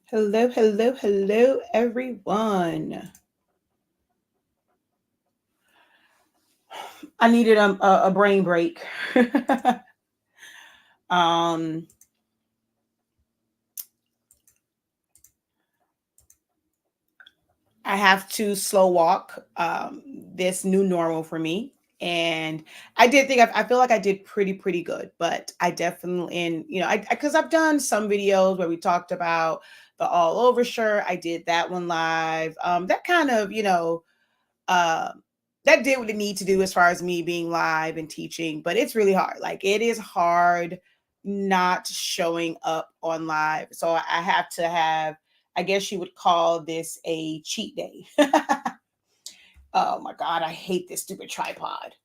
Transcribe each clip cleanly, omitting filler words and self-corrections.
Hello, hello, hello, everyone. I needed a brain break. um, I have to slow walk this new normal for me. And I did think I feel like I did pretty good, but I definitely because I've done some videos where we talked about the all over shirt. I did that one live. That kind of uh, that did what it need to do as far as me being live and teaching, but it's really hard. Like it is hard not showing up on live. So I have to have, I guess you would call this a cheat day. Oh my God, I hate this stupid tripod.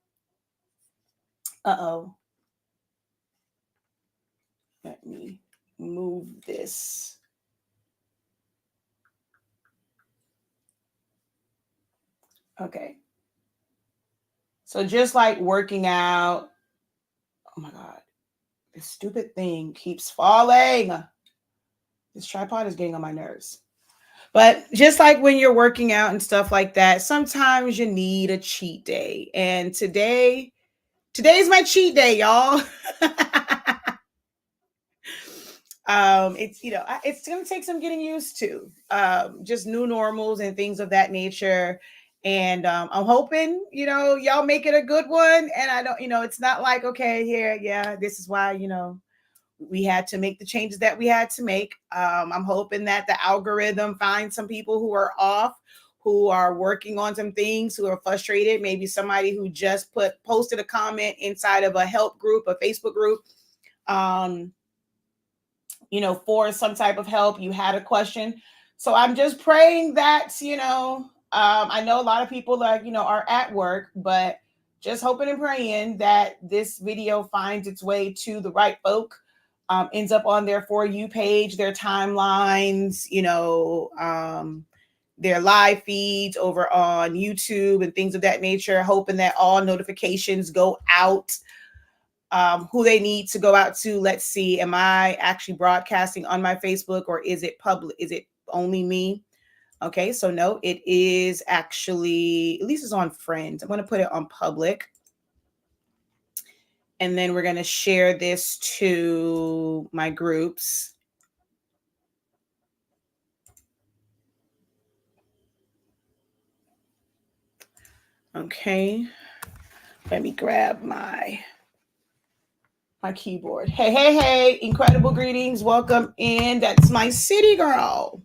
Uh-oh. Let me move this. Okay. So just like working out, oh my God, this stupid thing keeps falling. This tripod is getting on my nerves. But just like when you're working out and stuff like that, sometimes you need a cheat day. And today's my cheat day, y'all. It's it's gonna take some getting used to. Just new normals and things of that nature. And I'm hoping, y'all make it a good one. And I don't, it's not like, okay, here, yeah, this is why, we had to make the changes that we had to make. I'm hoping that the algorithm finds some people who are off, who are working on some things, who are frustrated. Maybe somebody who just posted a comment inside of a help group, a Facebook group, um, for some type of help. You had a question. So I'm just praying that, I know a lot of people are at work, but just hoping and praying that this video finds its way to the right folk, ends up on their For You page, their timelines, their live feeds over on YouTube and things of that nature, hoping that all notifications go out, who they need to go out to. Let's see, am I actually broadcasting on my Facebook, or is it public? Is it only me? Okay, so no, it is actually, at least it's on friends. I'm going to put it on public. And then we're going to share this to my groups. Okay. Let me grab my keyboard. Hey, hey, hey, incredible greetings. Welcome in. That's my city girl.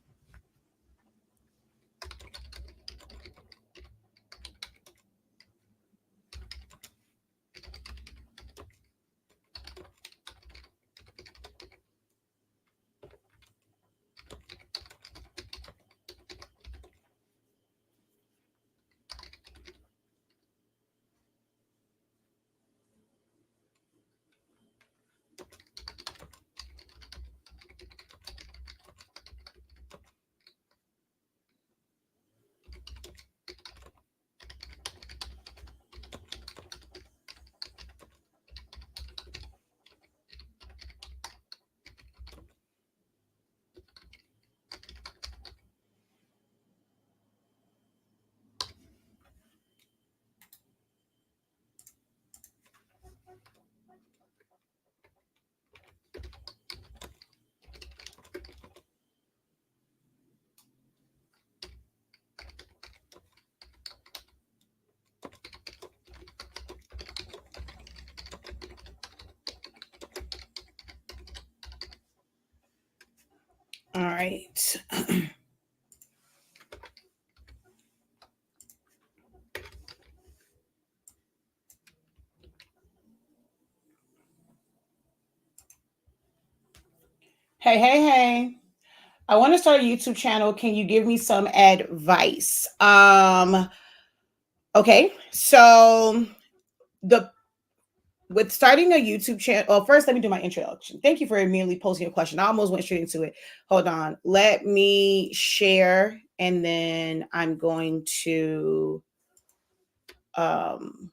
All right. Hey, hey, hey. I want to start a YouTube channel. Can you give me some advice? Okay. So the with starting a YouTube channel, well, first let me do my introduction. Thank you for immediately posting a question. I almost went straight into it. Hold on. Let me share, and then I'm going to um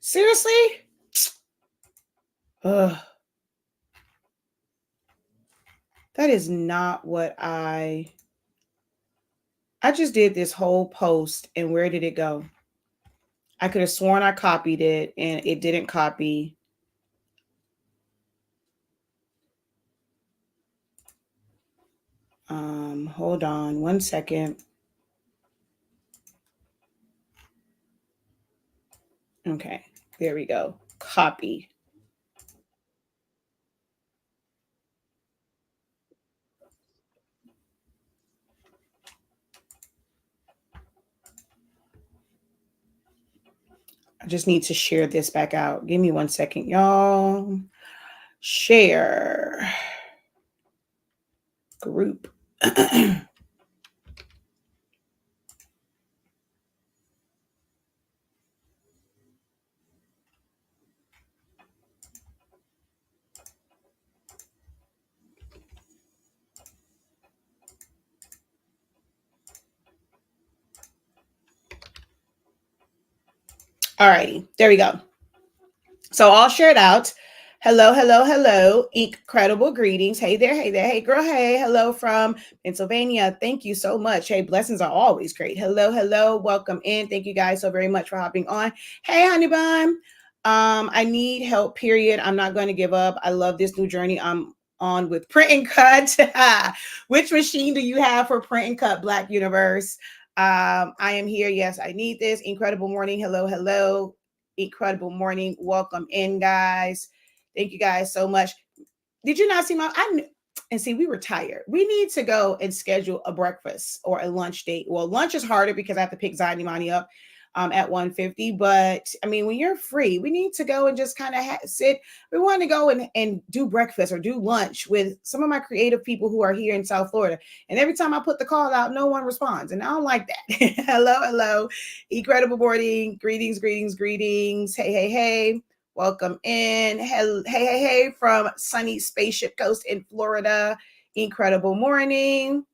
seriously? Ugh. That is not what I just did this whole post, and where did it go? I could have sworn I copied it and it didn't copy. Hold on 1 second. Okay, there we go. Copy. I just need to share this back out. Give me 1 second, y'all. Share group. All righty, there we go. So all shared out. Hello, hello, hello. Incredible greetings. Hey there, hey there. Hey girl, hey. Hello from Pennsylvania. Thank you so much. Hey, blessings are always great. Hello, hello. Welcome in. Thank you guys so very much for hopping on. Hey, honey bun. I need help, period. I'm not going to give up. I love this new journey I'm on with print and cut. Which machine do you have for print and cut, Black Universe? I am here. Yes, I need this. Incredible morning. Hello, hello. Incredible morning. Welcome in, guys. Thank you guys so much. Did you not see my? And see, we were tired. We need to go and schedule a breakfast or a lunch date. Well, lunch is harder because I have to pick Zion Imani up at 1:50. But I mean, when you're free, we need to go and just kind of sit. We want to go and do breakfast or do lunch with some of my creative people who are here in South Florida. And every time I put the call out, no one responds. And I don't like that. Hello, hello. Incredible morning. Greetings, greetings, greetings. Hey, hey, hey. Welcome in. Hey, hey, hey, from sunny Spaceship Coast in Florida. Incredible morning.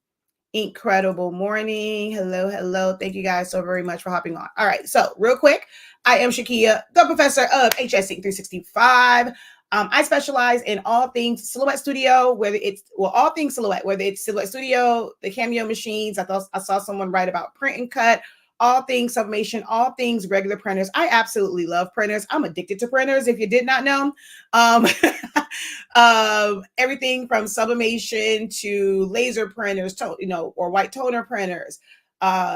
Incredible morning. Hello, hello. Thank you guys so very much for hopping on. All right, so real quick, I am Shakia, the professor of HSC 365. I specialize in all things Silhouette Studio, whether it's all things Silhouette, whether it's Silhouette Studio, the Cameo machines. I saw someone write about print and cut, all things sublimation, all things regular printers. I absolutely love printers. I'm addicted to printers. If you did not know, everything from sublimation to laser printers, or white toner printers,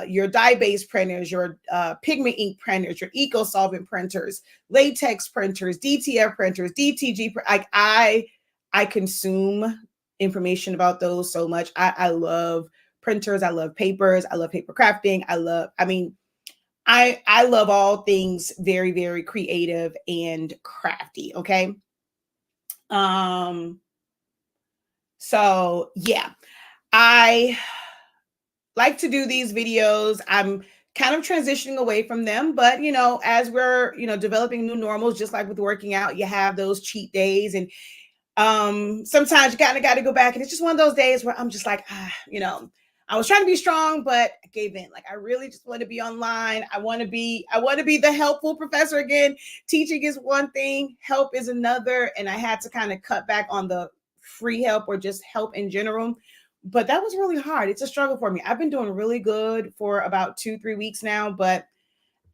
your dye-based printers, your pigment ink printers, your eco-solvent printers, latex printers, DTF printers, DTG. I consume information about those so much. I love printers. I love papers. I love paper crafting. I love all things very, very creative and crafty. Okay. So yeah, I like to do these videos. I'm kind of transitioning away from them, but as we're, developing new normals, just like with working out, you have those cheat days, and sometimes you kind of got to go back, and it's just one of those days where I'm just like, I was trying to be strong, but I gave in. Like, I really just want to be online. I want to be the helpful professor again. Teaching is one thing, help is another, and I had to kind of cut back on the free help or just help in general. But that was really hard. It's a struggle for me. I've been doing really good for about 2-3 weeks now, but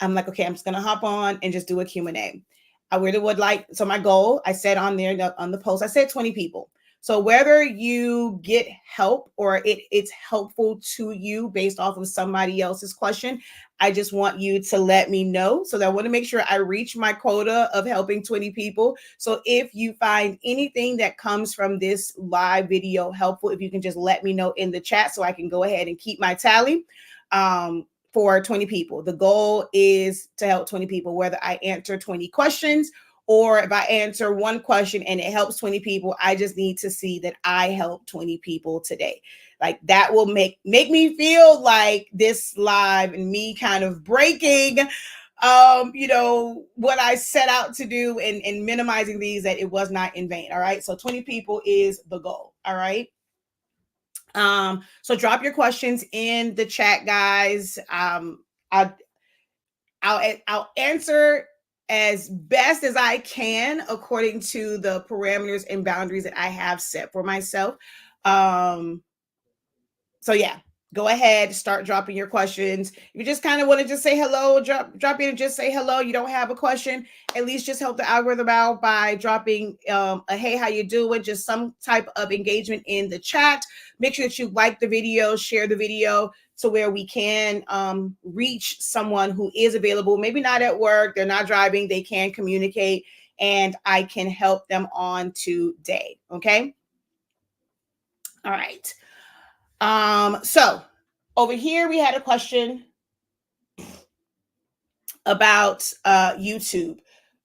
I'm like, okay, I'm just gonna hop on and just do a Q&A. I really would like, so my goal, I said on there on the post, I said 20 people. So whether you get help or it's helpful to you based off of somebody else's question, I just want you to let me know. So that I want to make sure I reach my quota of helping 20 people. So if you find anything that comes from this live video helpful, if you can just let me know in the chat so I can go ahead and keep my tally. For 20 people. The goal is to help 20 people, whether I answer 20 questions or if I answer one question and it helps 20 people. I just need to see that I help 20 people today. Like, that will make me feel like this live and me kind of breaking what I set out to do and minimizing these, that it was not in vain. All right. So 20 people is the goal. All right. So drop your questions in the chat, guys. I'll answer as best as I can according to the parameters and boundaries that I have set for myself. So yeah, go ahead, start dropping your questions. If you just kind of want to just say hello, drop in and just say hello. You don't have a question, at least just help the algorithm out by dropping a hey, how you doing? Just some type of engagement in the chat. Make sure that you like the video, share the video to where we can reach someone who is available, maybe not at work, they're not driving, they can communicate, and I can help them on today. Okay. All right. So over here we had a question about YouTube.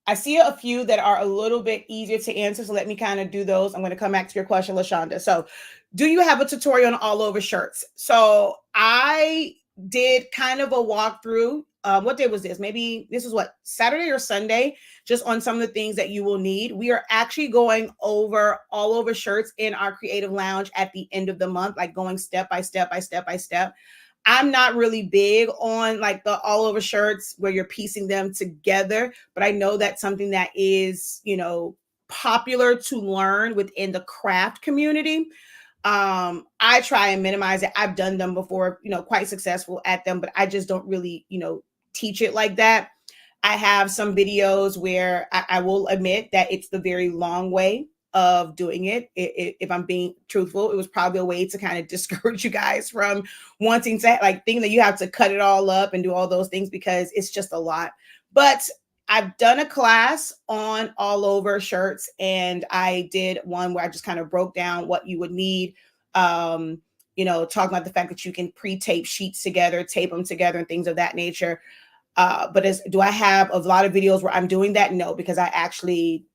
I see a few that are a little bit easier to answer, so let me kind of do those. I'm going to come back to your question, LaShonda. So, do you have a tutorial on all over shirts? So, I did kind of a walkthrough. What day was this? Maybe this was what, Saturday or Sunday, just on some of the things that you will need. We are actually going over all over shirts in our creative lounge at the end of the month, like going step by step by step by step. I'm not really big on like the all over shirts where you're piecing them together, but I know that's something that is, popular to learn within the craft community. I try and minimize it. I've done them before, quite successful at them, but I just don't really, teach it like that. I have some videos where I will admit that it's the very long way of doing it. If I'm being truthful, it was probably a way to kind of discourage you guys from wanting to like think that you have to cut it all up and do all those things because it's just a lot. But I've done a class on all over shirts, and I did one where I just kind of broke down what you would need. Talking about the fact that you can pre-tape sheets together, tape them together, and things of that nature. But do I have a lot of videos where I'm doing that? No, because I actually,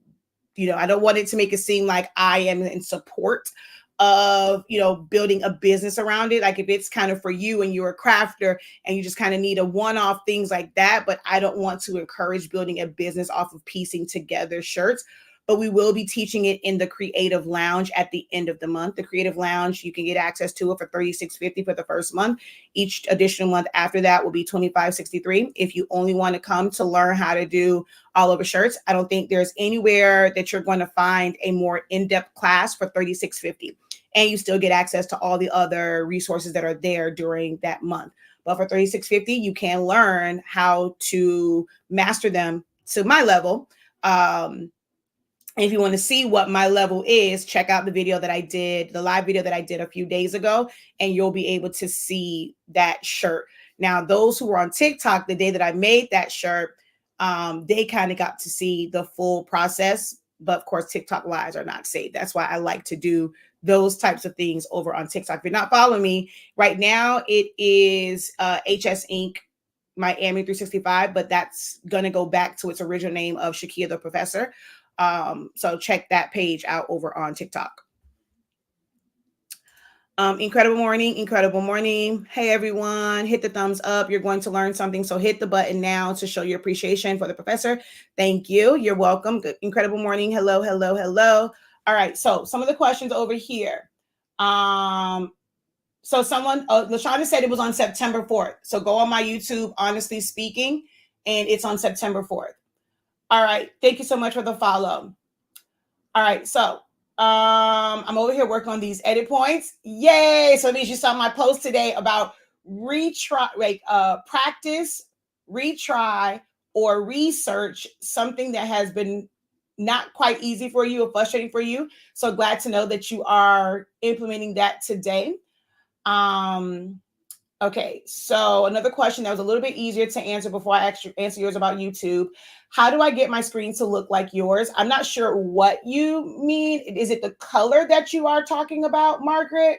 I don't want it to make it seem like I am in support of, building a business around it. Like if it's kind of for you and you're a crafter and you just kind of need a one-off things like that, but I don't want to encourage building a business off of piecing together shirts. But we will be teaching it in the Creative Lounge at the end of the month. The Creative Lounge, you can get access to it for $36.50 for the first month. Each additional month after that will be $25.63. If you only want to come to learn how to do all over shirts, I don't think there's anywhere that you're going to find a more in-depth class for $36.50. And you still get access to all the other resources that are there during that month. But for $36.50, you can learn how to master them to my level. If you want to see what my level is, check out the video that I did, the live video that I did a few days ago, and you'll be able to see that shirt. Now, those who were on TikTok the day that I made that shirt, they kind of got to see the full process. But of course, TikTok lives are not saved. That's why I like to do those types of things over on TikTok. If you're not following me right now, it is HS Inc. Miami 365, but that's going to go back to its original name of Shakia the Professor. So check that page out over on TikTok. Incredible morning. Hey everyone, hit the thumbs up. You're going to learn something. So hit the button now to show your appreciation for the professor. Thank you. You're welcome. Good. Incredible morning. Hello. All right. So some of the questions over here. So someone, LaShonda said it was on September 4th. So go on my YouTube, Honestly Speaking, and it's on September 4th. All right. Thank you so much for the follow. All right. So I'm over here working on these edit points. Yay. So it means you saw my post today about practice, retry, or research something that has been not quite easy for you or frustrating for you. So glad to know that you are implementing that today. Okay, so another question that was a little bit easier to answer before I answer yours about YouTube. How do I get my screen to look like yours? I'm not sure what you mean. Is it the color that you are talking about, Margaret?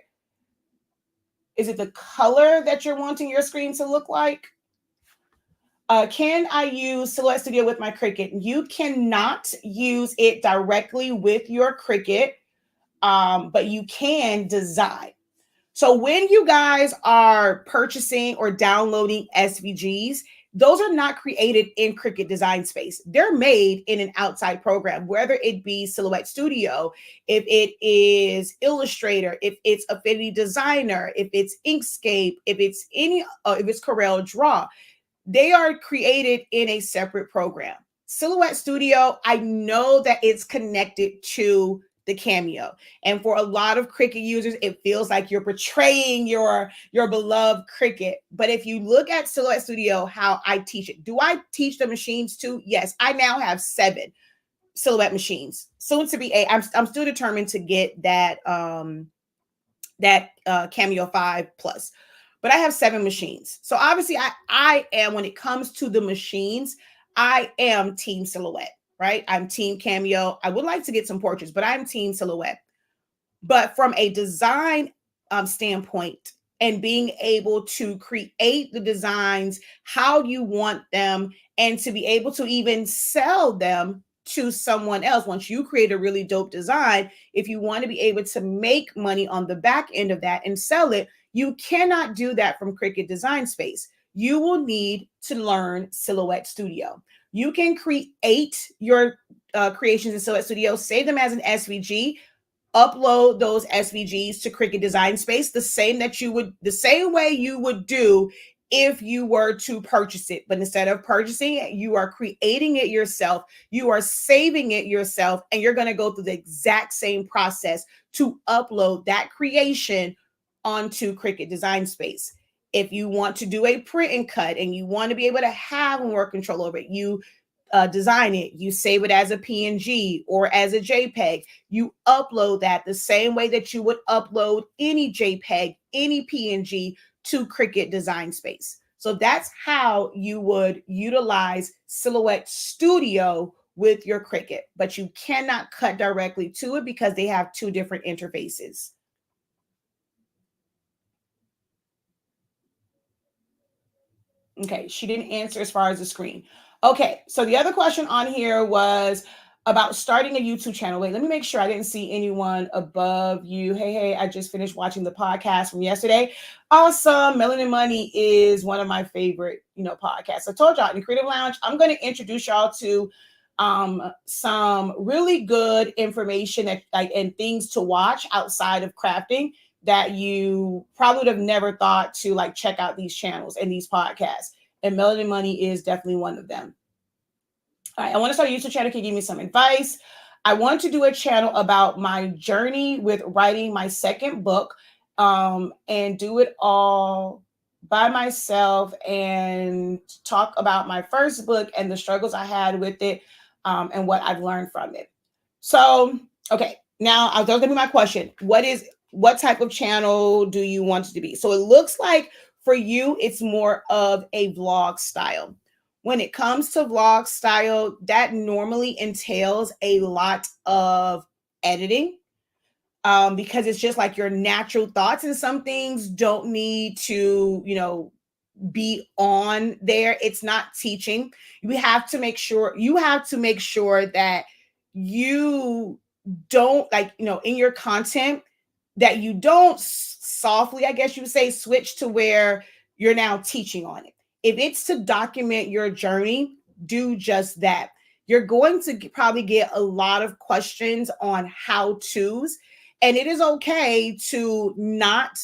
Is it the color that you're wanting your screen to look like? Can I use Silhouette Studio with my Cricut? You cannot use it directly with your Cricut, but you can design. So when you guys are purchasing or downloading SVGs, those are not created in Cricut Design Space. They're made in an outside program, whether it be Silhouette Studio, if it is Illustrator, if it's Affinity Designer, if it's Inkscape, if it's Corel Draw. They are created in a separate program. Silhouette Studio, I know that it's connected to the Cameo. And for a lot of Cricut users, it feels like you're portraying your beloved Cricut. But if you look at Silhouette Studio, how I teach it, do I teach the machines too? Yes, I now have 7 Silhouette machines. Soon to be 8. I'm still determined to get that Cameo 5 Plus. But I have 7 machines. So obviously I am, when it comes to the machines, I am team Silhouette, right? I'm team Cameo. I would like to get some portraits, but I'm team Silhouette. But from a design standpoint, and being able to create the designs how you want them, and to be able to even sell them to someone else. Once you create a really dope design, if you want to be able to make money on the back end of that and sell it, you cannot do that from Cricut Design Space. You will need to learn Silhouette Studio. You can create your creations in Silhouette Studio, save them as an SVG, upload those SVGs to Cricut Design Space the same way you would do if you were to purchase it. But instead of purchasing it, you are creating it yourself, you are saving it yourself, and you're going to go through the exact same process to upload that creation onto Cricut Design Space. If you want to do a print and cut and you want to be able to have more control over it, you design it, you save it as a PNG or as a JPEG, you upload that the same way that you would upload any JPEG, any PNG to Cricut Design Space. So that's how you would utilize Silhouette Studio with your Cricut, but you cannot cut directly to it because they have 2 different interfaces. Okay, she didn't answer as far as the screen. Okay, so the other question on here was about starting a YouTube channel. Wait, let me make sure I didn't see anyone above you. Hey, I just finished watching the podcast from yesterday. Awesome. Melanin Money is one of my favorite, podcasts. I told y'all in the Creative Lounge, I'm going to introduce y'all to some really good information and things to watch outside of crafting that you probably would have never thought to check out these channels and these podcasts. And Melanin Money is definitely one of them. All right, I want to start a YouTube channel. Can you give me some advice? I want to do a channel about my journey with writing my second book, and do it all by myself and talk about my first book and the struggles I had with it, and what I've learned from it. So, okay, now that's going to be my question. What type of channel do you want it to be? So it looks like for you, it's more of a vlog style. When it comes to vlog style, that normally entails a lot of editing, because it's just like your natural thoughts, and some things don't need to, be on there. It's not teaching. You have to make sure that you don't in your content, that you don't softly, I guess you would say, switch to where you're now teaching on it. If it's to document your journey, do just that. You're going to probably get a lot of questions on how-tos, and it is okay to not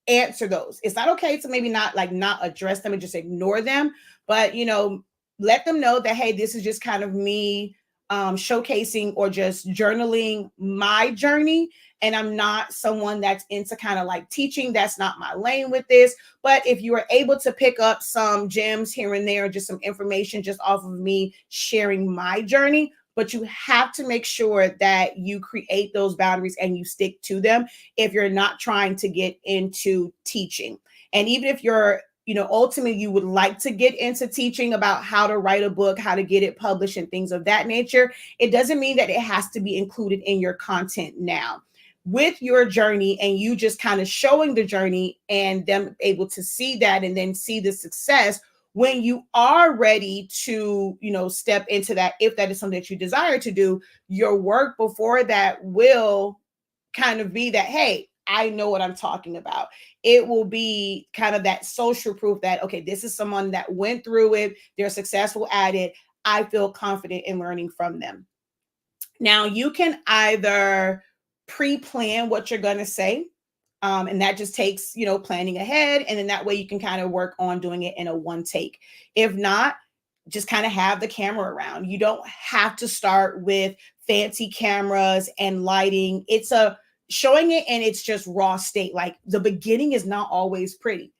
answer those. It's not okay to maybe not address them and just ignore them, but let them know that, hey, this is just kind of me showcasing or just journaling my journey. And I'm not someone that's into kind of teaching. That's not my lane with this. But if you are able to pick up some gems here and there, just some information just off of me sharing my journey, but you have to make sure that you create those boundaries and you stick to them if you're not trying to get into teaching. And even if you're, ultimately you would like to get into teaching about how to write a book, how to get it published and things of that nature, it doesn't mean that it has to be included in your content now. With your journey and you just kind of showing the journey and them able to see that and then see the success, when you are ready to, step into that, if that is something that you desire to do, your work before that will kind of be that, hey, I know what I'm talking about. It will be kind of that social proof that, okay, this is someone that went through it. They're successful at it. I feel confident in learning from them. Now, you can either pre-plan what you're going to say, and that just takes, planning ahead. And then that way you can kind of work on doing it in a one take. If not, just kind of have the camera around. You don't have to start with fancy cameras and lighting. It's a showing it in its just raw state. Like the beginning is not always pretty.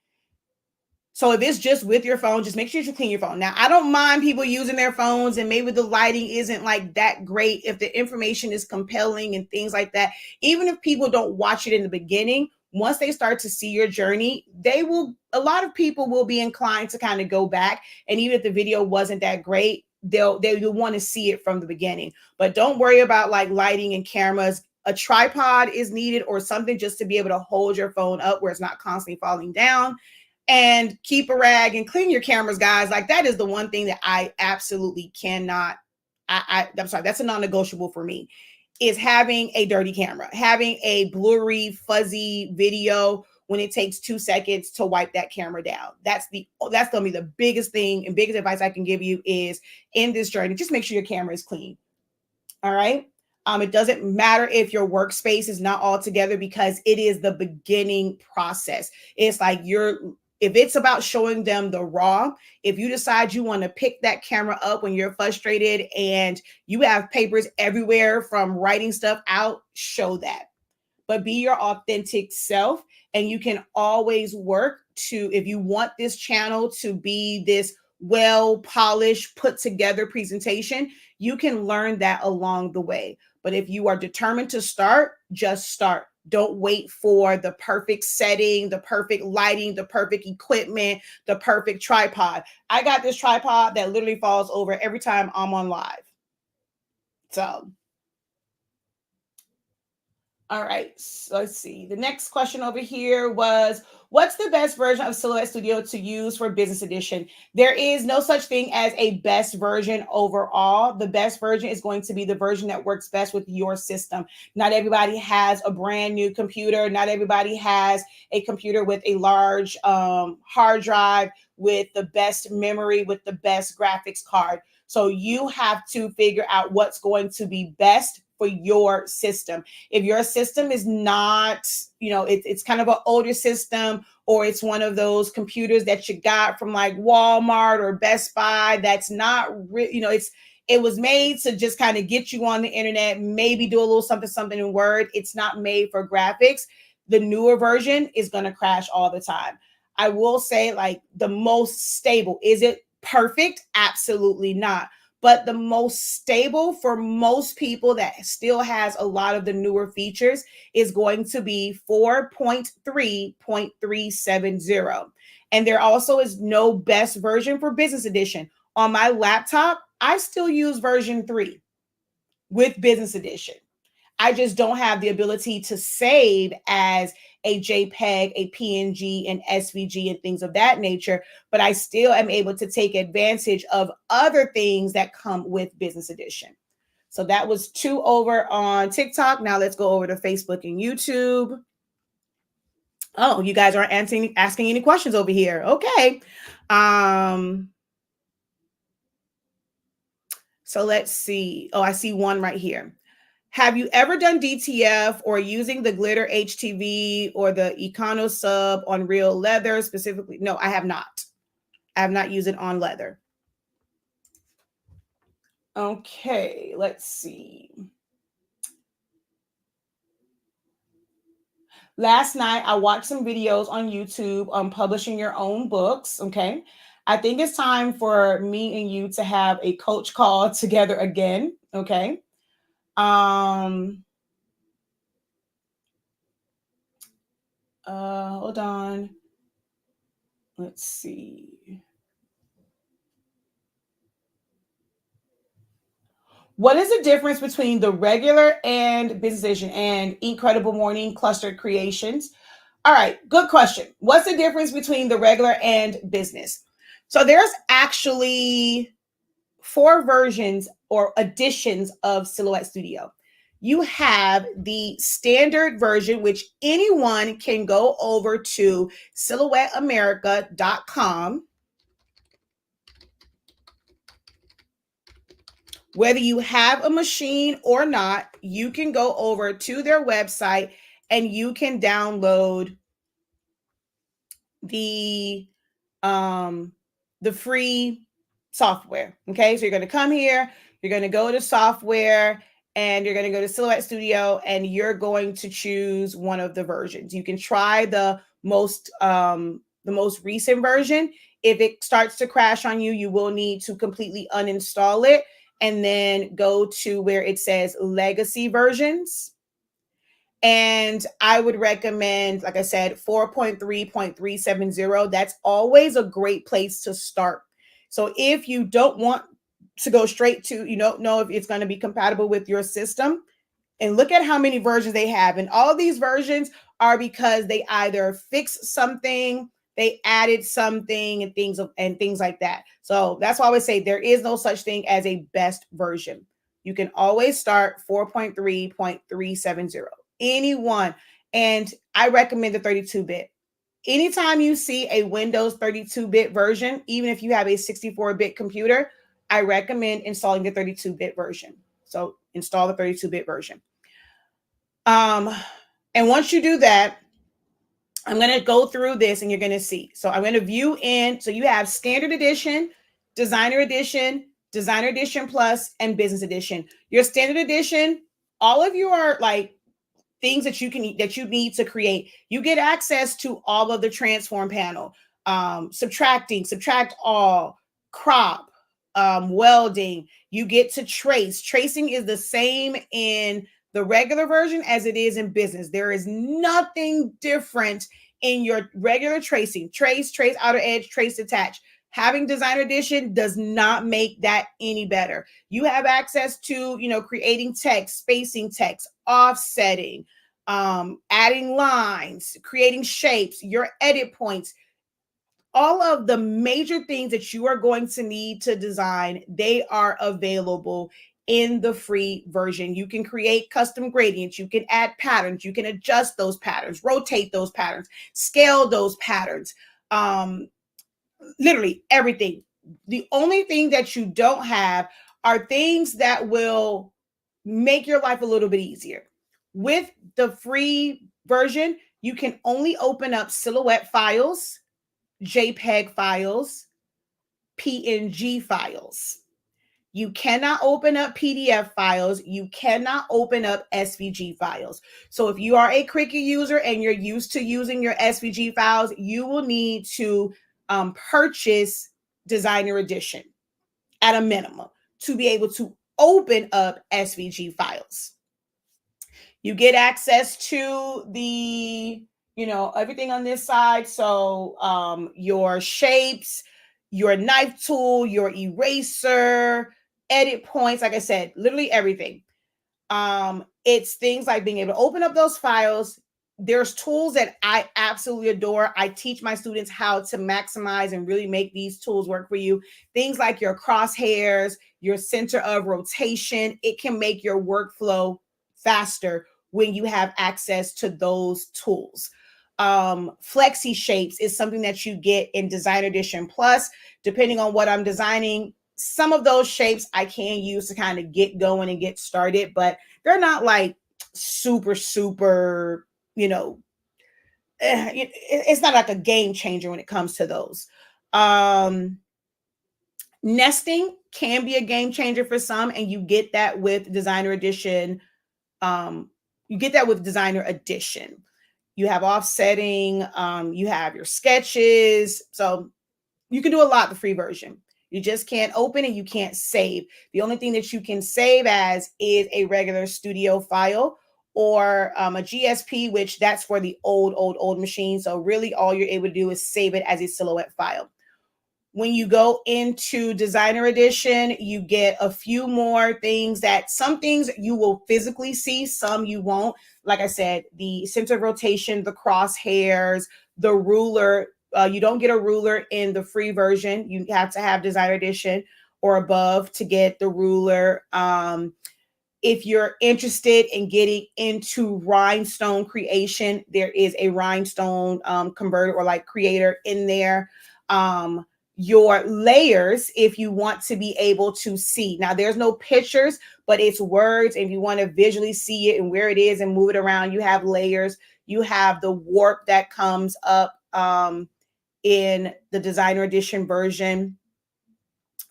So if it's just with your phone, just make sure you clean your phone. Now, I don't mind people using their phones and maybe the lighting isn't like that great. If the information is compelling and things like that, even if people don't watch it in the beginning, once they start to see your journey, a lot of people will be inclined to kind of go back. And even if the video wasn't that great, they'll want to see it from the beginning. But don't worry about like lighting and cameras. A tripod is needed or something just to be able to hold your phone up where it's not constantly falling down. And keep a rag and clean your cameras, guys. Like that is the one thing that I absolutely cannot. I'm sorry, that's a non-negotiable for me. Is having a dirty camera, having a blurry, fuzzy video when it takes 2 seconds to wipe that camera down. That's gonna be the biggest thing and biggest advice I can give you is in this journey. Just make sure your camera is clean. All right. It doesn't matter if your workspace is not all together because it is the beginning process. It's like if it's about showing them the raw, if you decide you want to pick that camera up when you're frustrated and you have papers everywhere from writing stuff out, show that. But be your authentic self. And you can always work if you want this channel to be this well polished, put together presentation, you can learn that along the way. But if you are determined to start, just start. Don't wait for the perfect setting, the perfect lighting, the perfect equipment, the perfect tripod. I got this tripod that literally falls over every time I'm on live. So, all right, so let's see. The next question over here was, what's the best version of Silhouette Studio to use for business edition? There is no such thing as a best version overall. The best version is going to be the version that works best with your system. Not everybody has a brand new computer. Not everybody has a computer with a large hard drive with the best memory, with the best graphics card. So you have to figure out what's going to be best for your system. If your system is not, it's kind of an older system, or it's one of those computers that you got from like Walmart or Best Buy, that's not, it was made to just kind of get you on the internet, maybe do a little something in Word. It's not made for graphics. The newer version is going to crash all the time. I will say, like, the most stable, is it perfect? Absolutely not. But the most stable for most people that still has a lot of the newer features is going to be 4.3.370. And there also is no best version for business edition. On my laptop, I still use version 3 with business edition. I just don't have the ability to save as a JPEG, a PNG, an SVG, and things of that nature, but I still am able to take advantage of other things that come with business edition. So that was 2 over on TikTok. Now let's go over to Facebook and YouTube. Oh, you guys aren't asking any questions over here. Okay. So let's see. Oh, I see one right here. Have you ever done DTF or using the glitter HTV or the Econo sub on real leather specifically? No, I have not. I have not used it on leather. Okay, let's see. Last night, I watched some videos on YouTube on publishing your own books. Okay. I think it's time for me and you to have a coach call together again. Okay. Hold on. Let's see. What is the difference between the regular and business edition and Incredible Morning Clustered Creations? All right, good question. What's the difference between the regular and business? So there's actually 4 versions or editions of Silhouette Studio. You have the standard version, which anyone can go over to silhouetteamerica.com. Whether you have a machine or not, you can go over to their website and you can download the free software. Okay, so you're going to come here, you're going to go to software, and you're going to go to Silhouette Studio, and you're going to choose one of the versions. You can try the most recent version. If it starts to crash on you, you will need to completely uninstall it and then go to where it says legacy versions. And I would recommend, like I said, 4.3.370. That's always a great place to start. So if you don't want to go straight to, you don't know if it's going to be compatible with your system, and look at how many versions they have. And all these versions are because they either fixed something, they added something, and things like that. So that's why I would say there is no such thing as a best version. You can always start 4.3.370. Anyone. And I recommend the 32-bit. Anytime you see a Windows 32-bit version, even if you have a 64-bit computer, I recommend installing the 32-bit version. So install the 32-bit version. And once you do that, I'm going to go through this and you're going to see. So I'm going to view in. So you have standard edition, designer edition plus, and business edition. Your standard edition, all of your like things that you need to create, you get access to all of the transform panel, subtract all, crop, welding. You get to trace. Tracing is the same in the regular version as it is in business. There is nothing different in your regular tracing. Trace, outer edge, trace, attach. Having designer edition does not make that any better. You have access to, creating text, spacing text, offsetting, adding lines, creating shapes, your edit points. All of the major things that you are going to need to design, they are available in the free version. You can create custom gradients, you can add patterns, you can adjust those patterns, rotate those patterns, scale those patterns, literally everything. The only thing that you don't have are things that will make your life a little bit easier. With the free version, you can only open up Silhouette files, JPEG files, PNG files. You cannot open up PDF files. You cannot open up SVG files. So if you are a Cricut user and you're used to using your SVG files, you will need to purchase Designer Edition at a minimum to be able to open up SVG files. You get access to the, everything on this side. So your shapes, your knife tool, your eraser, edit points, like I said, literally everything. It's things like being able to open up those files. There's tools that I absolutely adore. I teach my students how to maximize and really make these tools work for you. Things like your crosshairs, your center of rotation. It can make your workflow faster when you have access to those tools. Flexi shapes is something that you get in Designer Edition Plus. Depending on what I'm designing, some of those shapes I can use to kind of get going and get started, but they're not like super, it's not like a game changer when it comes to those. Nesting can be a game changer for some, and you get that with Designer Edition. You get that with Designer Edition. You have offsetting, you have your sketches. So you can do a lot the free version. You just can't open it. You can't save. The only thing that you can save as is a regular studio file or a GSP, which that's for the old machine. So really all you're able to do is save it as a Silhouette file. When you go into Designer Edition, you get a few more things some things you will physically see, some you won't. Like I said, the center of rotation, the crosshairs, the ruler. You don't get a ruler in the free version. You have to have Designer Edition or above to get the ruler. If you're interested in getting into rhinestone creation, there is a rhinestone converter or like creator in there. Your layers, if you want to be able to see. Now, there's no pictures, but it's words. If you want to visually see it and where it is and move it around, you have layers. You have the warp that comes up in the Designer Edition version.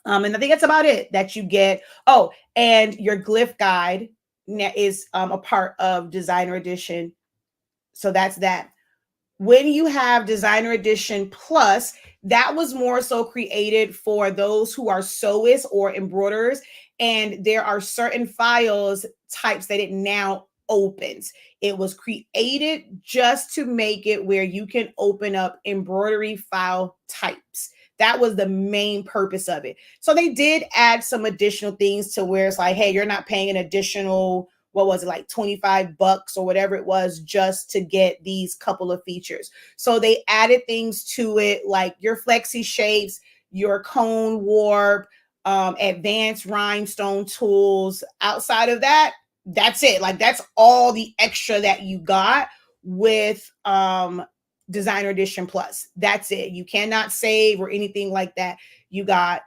And I think that's about it that you get. Oh, and your glyph guide is a part of Designer Edition. So that's that. When you have Designer Edition Plus, that was more so created for those who are sewists or embroiderers, and there are certain files types that it now opens. It was created just to make it where you can open up embroidery file types. That was the main purpose of it. So they did add some additional things to where it's like, hey, you're not paying an additional, what was it, like $25 or whatever it was, just to get these couple of features. So they added things to it like your flexi shapes, your cone warp, advanced rhinestone tools. Outside of that, that's it. Like that's all the extra that you got with Designer Edition Plus. That's it. You cannot save or anything like that. You got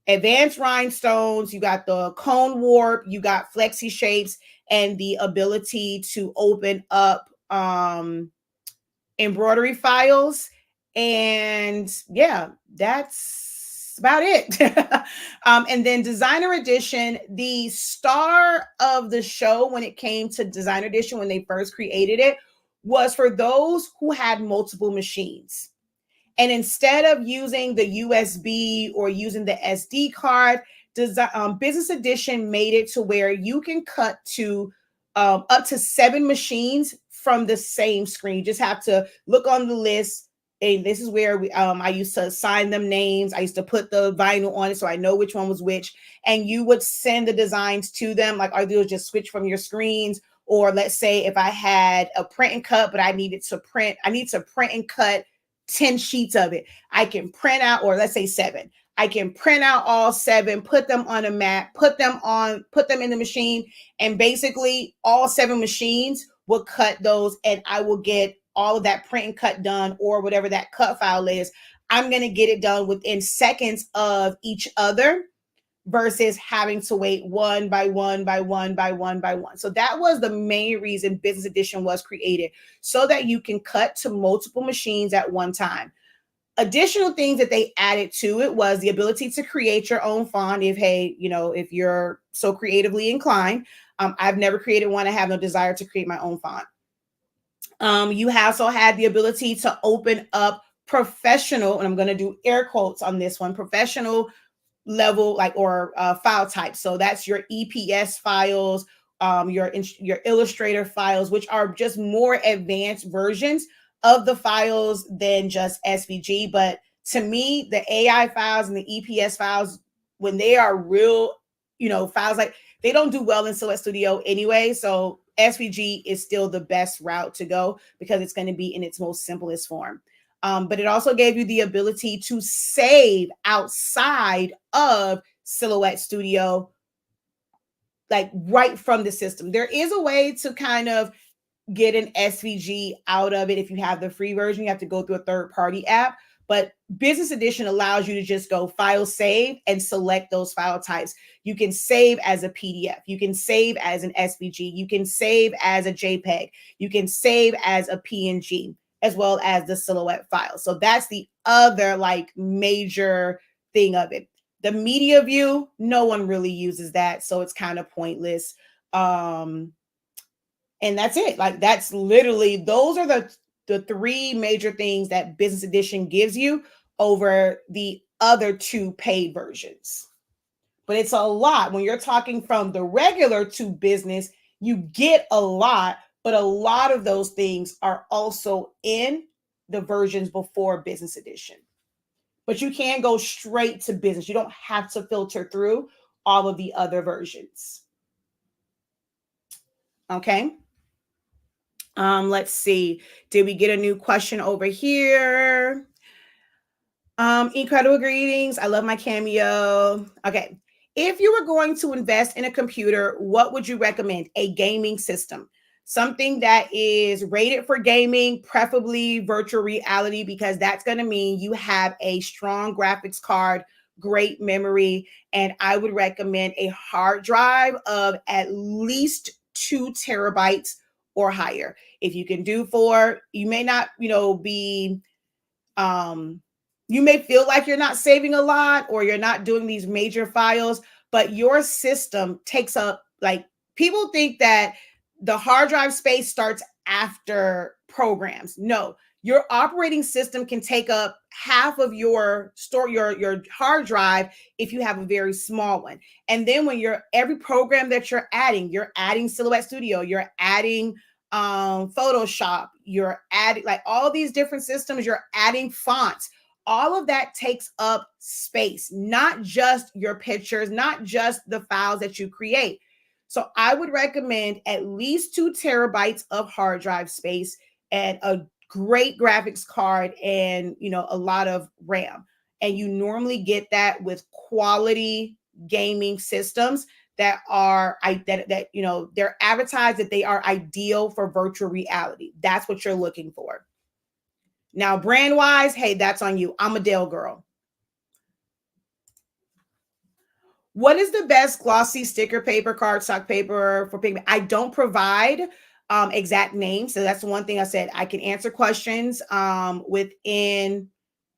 advanced rhinestones, you got the cone warp, you got flexi shapes, and the ability to open up embroidery files. And yeah, that's about it. And then Designer Edition, the star of the show when it came to Designer Edition, when they first created it, was for those who had multiple machines. And instead of using the USB or using the SD card, Business Edition made it to where you can cut to up to 7 machines from the same screen. You just have to look on the list. And this is where I used to assign them names. I used to put the vinyl on it so I know which one was which. And you would send the designs to them. Like, or they'll just switch from your screens. Or let's say if I had a print and cut, but I need to print and cut 10 sheets of it. I can print out, or let's say 7. I can print out all 7, put them on a mat, put them in the machine, and basically all 7 machines will cut those, and I will get all of that print and cut done, or whatever that cut file is. I'm going to get it done within seconds of each other versus having to wait one by one by one by one by one. So that was the main reason Business Edition was created, so that you can cut to multiple machines at one time. Additional things that they added to it was the ability to create your own font if you're so creatively inclined. I've never created one. I have no desire to create my own font. You also had the ability to open up professional, and I'm going to do air quotes on this one, professional level, like, or file type. So that's your EPS files, your Illustrator files, which are just more advanced versions of the files than just SVG. But to me, the AI files and the EPS files, when they are real, files, like, they don't do well in Silhouette Studio anyway. So SVG is still the best route to go because it's going to be in its most simplest form. But it also gave you the ability to save outside of Silhouette Studio, like right from the system. There is a way to kind of get an SVG out of it. If you have the free version, you have to go through a third-party app. But Business Edition allows you to just go file save and select those file types. You can save as a PDF. You can save as an SVG. You can save as a JPEG. You can save as a PNG, as well as the Silhouette file. So that's the other like major thing of it. The media view, no one really uses that, so it's kind of pointless. And that's it. Like, that's literally, those are the 3 major things that Business Edition gives you over the other 2 paid versions. But it's a lot. When you're talking from the regular to business, you get a lot, but a lot of those things are also in the versions before Business Edition. But you can go straight to business. You don't have to filter through all of the other versions. Okay. Let's see. Did we get a new question over here? Incredible greetings. I love my cameo. Okay. If you were going to invest in a computer, what would you recommend? A gaming system, something that is rated for gaming, preferably virtual reality, because that's going to mean you have a strong graphics card, great memory, and I would recommend a hard drive of at least 2 terabytes or higher. If you can do 4, you may not, be You may feel like you're not saving a lot or you're not doing these major files, but your system takes up, like, people think that the hard drive space starts after programs. No, your operating system can take up half of your your hard drive if you have a very small one. And then when you're every program that you're adding Silhouette Studio, you're adding Photoshop, you're adding like all these different systems, you're adding fonts. All of that takes up space, not just your pictures, not just the files that you create. So I would recommend at least 2 terabytes of hard drive space and a great graphics card and, a lot of RAM. And you normally get that with quality gaming systems that are they're advertised that they are ideal for virtual reality. That's what you're looking for. Now, brand wise, hey, that's on you. I'm a Dell girl. What is the best glossy sticker paper, cardstock paper for pigment? I don't provide exact names. So that's the one thing I said. I can answer questions within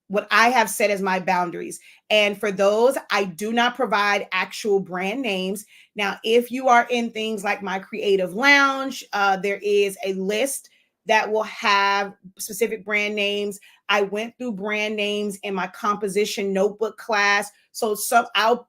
what I have set as my boundaries. And for those, I do not provide actual brand names. Now, if you are in things like my creative lounge, there is a list that will have specific brand names. I went through brand names in my composition notebook class. So I'll,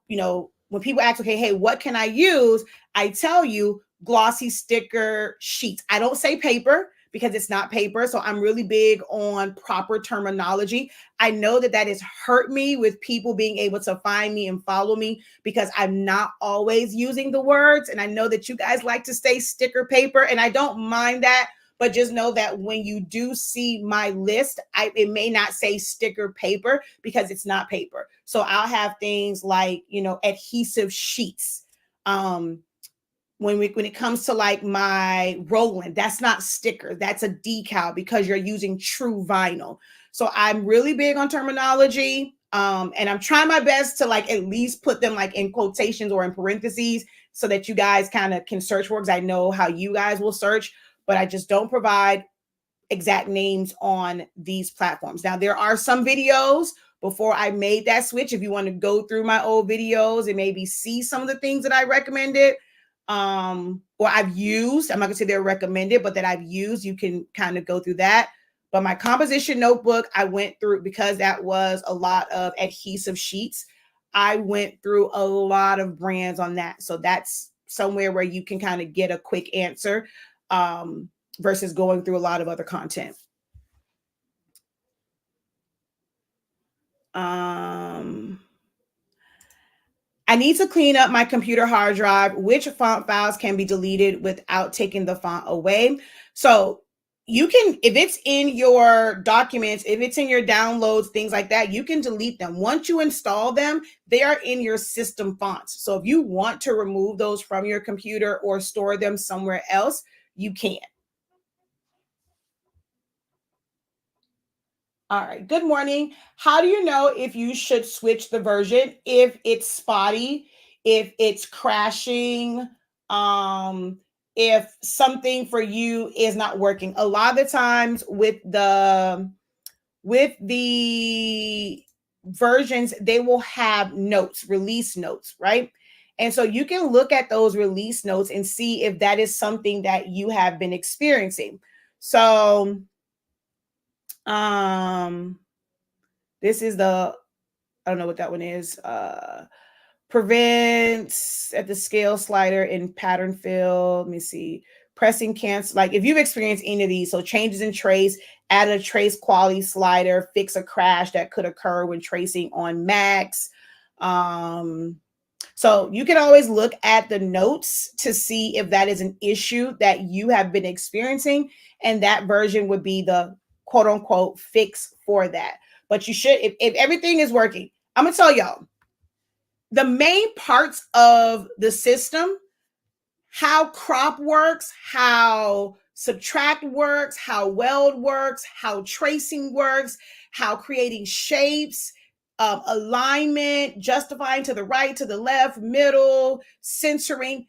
when people ask, okay, hey, what can I use? I tell you glossy sticker sheets. I don't say paper because it's not paper. So I'm really big on proper terminology. I know that has hurt me with people being able to find me and follow me because I'm not always using the words. And I know that you guys like to say sticker paper, and I don't mind that. But just know that when you do see my list, it may not say sticker paper because it's not paper. So I'll have things like, adhesive sheets. When it comes to like my Roland, that's not sticker, that's a decal because you're using true vinyl. So I'm really big on terminology. And I'm trying my best to like at least put them like in quotations or in parentheses so that you guys kind of can search for, because I know how you guys will search, but I just don't provide exact names on these platforms. Now, there are some videos before I made that switch. If you want to go through my old videos and maybe see some of the things that I recommended, or I've used, I'm not gonna say they're recommended, but that I've used, you can kind of go through that. But my composition notebook, I went through because that was a lot of adhesive sheets. I went through a lot of brands on that. So that's somewhere where you can kind of get a quick answer versus going through a lot of other content. I need to clean up my computer hard drive. Which font files can be deleted without taking the font away? So you can, if it's in your documents, if it's in your downloads, things like that, you can delete them. Once you install them, they are in your system fonts. So if you want to remove those from your computer or store them somewhere else, you can. All right. Good morning. How do you know if you should switch the version? If it's spotty, if it's crashing, if something for you is not working. A lot of the times with the versions, they will have notes, release notes, right? And so you can look at those release notes and see if that is something that you have been experiencing. So this is I don't know what that one is. Prevents at the scale slider in pattern fill. Let me see. Pressing cancel. Like if you've experienced any of these, so changes in trace, add a trace quality slider, fix a crash that could occur when tracing on Macs. So you can always look at the notes to see if that is an issue that you have been experiencing, and that version would be the quote unquote fix for that. But you should, if everything is working, I'm gonna tell y'all the main parts of the system, how crop works, how subtract works, how weld works, how tracing works, how creating shapes, alignment, justifying to the right, to the left, middle, censoring,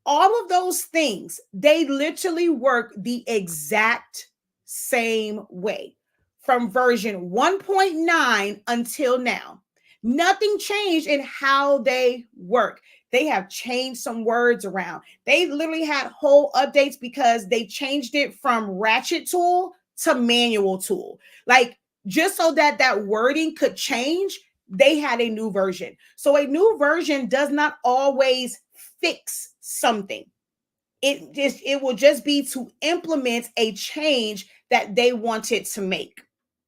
all of those things, they literally work the exact same way from version 1.9 until now. Nothing changed in how they work. They have changed some words around. They literally had whole updates because they changed it from ratchet tool to manual tool. Like, just so that that wording could change, they had a new version. So a new version does not always fix something. It will just be to implement a change that they wanted to make.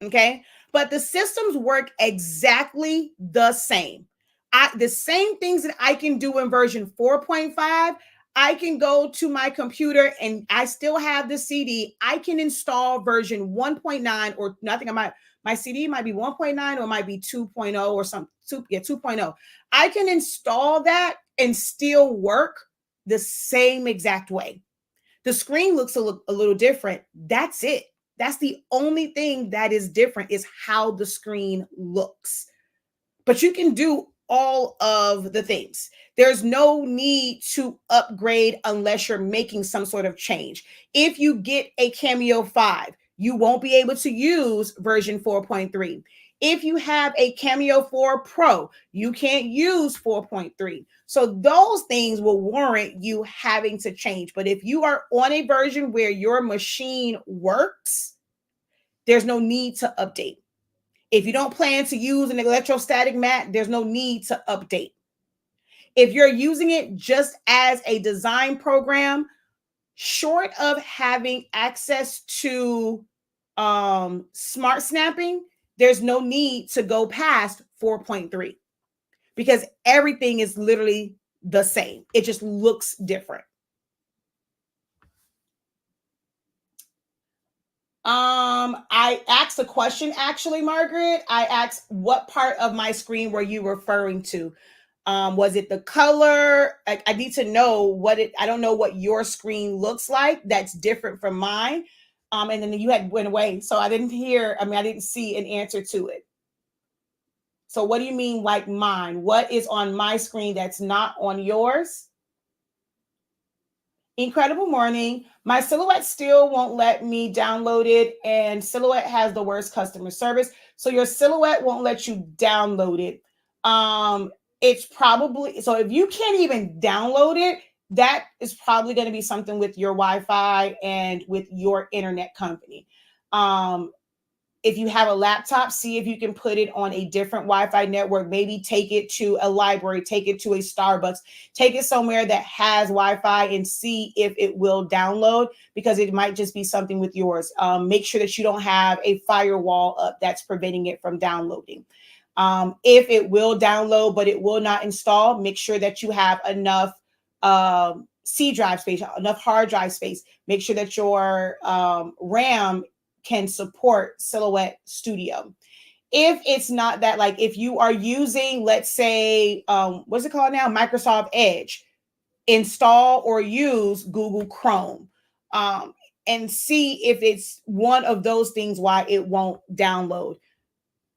Okay, but the systems work exactly the same. The same things that I can do in version 4.5, I can go to my computer and I still have the CD. I can install version 1.9, or nothing. My CD might be 1.9 or it might be 2.0 or something. 2.0. I can install that and still work the same exact way. The screen looks a little different. That's it. That's the only thing that is different, is how the screen looks. But you can do all of the things. There's no need to upgrade unless you're making some sort of change. If you get a Cameo 5, you won't be able to use version 4.3. If you have a Cameo 4 Pro, you can't use 4.3. So those things will warrant you having to change. But if you are on a version where your machine works, there's no need to update. If you don't plan to use an electrostatic mat, there's no need to update. If you're using it just as a design program, short of having access to smart snapping, there's no need to go past 4.3 because everything is literally the same. It just looks different. I asked a question, actually, Margaret. I asked, what part of my screen were you referring to? Was it the color? I need to know I don't know what your screen looks like that's different from mine. And then you had went away. So I didn't see an answer to it. So what do you mean like mine? What is on my screen that's not on yours? Incredible morning. My Silhouette still won't let me download it, and Silhouette has the worst customer service. So your Silhouette won't let you download it. It's probably, so if you can't even download it, that is probably going to be something with your Wi-Fi and with your internet company. If you have a laptop, see if you can put it on a different Wi-Fi network. Maybe take it to a library, take it to a Starbucks, take it somewhere that has Wi-Fi and see if it will download, because it might just be something with yours. Make sure that you don't have a firewall up that's preventing it from downloading. If it will download, but it will not install, make sure that you have enough C drive space, enough hard drive space. Make sure that your RAM can support Silhouette Studio. If it's not that, like if you are using, let's say, what's it called now? Microsoft Edge, install or use Google Chrome, and see if it's one of those things why it won't download.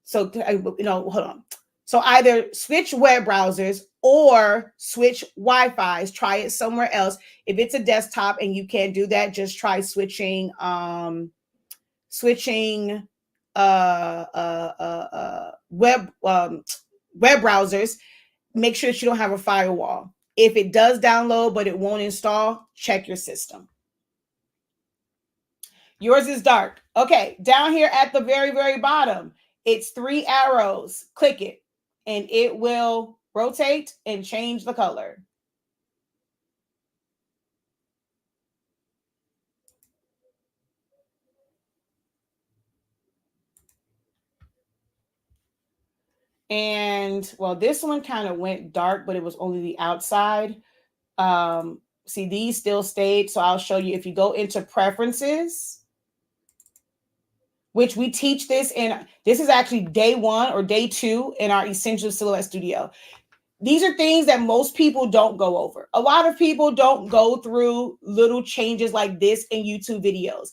So, hold on. So either switch web browsers or switch Wi-Fi's, try it somewhere else. If it's a desktop and you can't do that, just try switching web browsers. Make sure that you don't have a firewall. If it does download but it won't install, check your system. Yours is dark. Okay, down here at the very, very bottom, it's 3 arrows. Click it and it will rotate and change the color. And well, this one kind of went dark, but it was only the outside. See, these still stayed. So I'll show you. If you go into preferences, which we teach this in, this is actually day 1 or day 2 in our Essential Silhouette Studio. These are things that most people don't go over. A lot of people don't go through little changes like this in YouTube videos.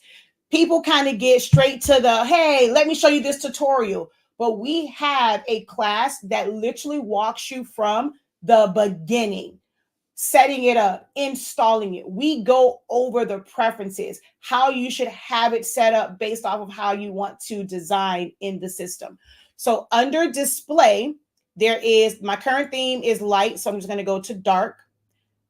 People kind of get straight to the, hey, let me show you this tutorial. But we have a class that literally walks you from the beginning. setting it up, installing it. We go over the preferences, how you should have it set up based off of how you want to design in the system. So under display, there is, my current theme is light. So I'm just going to go to dark.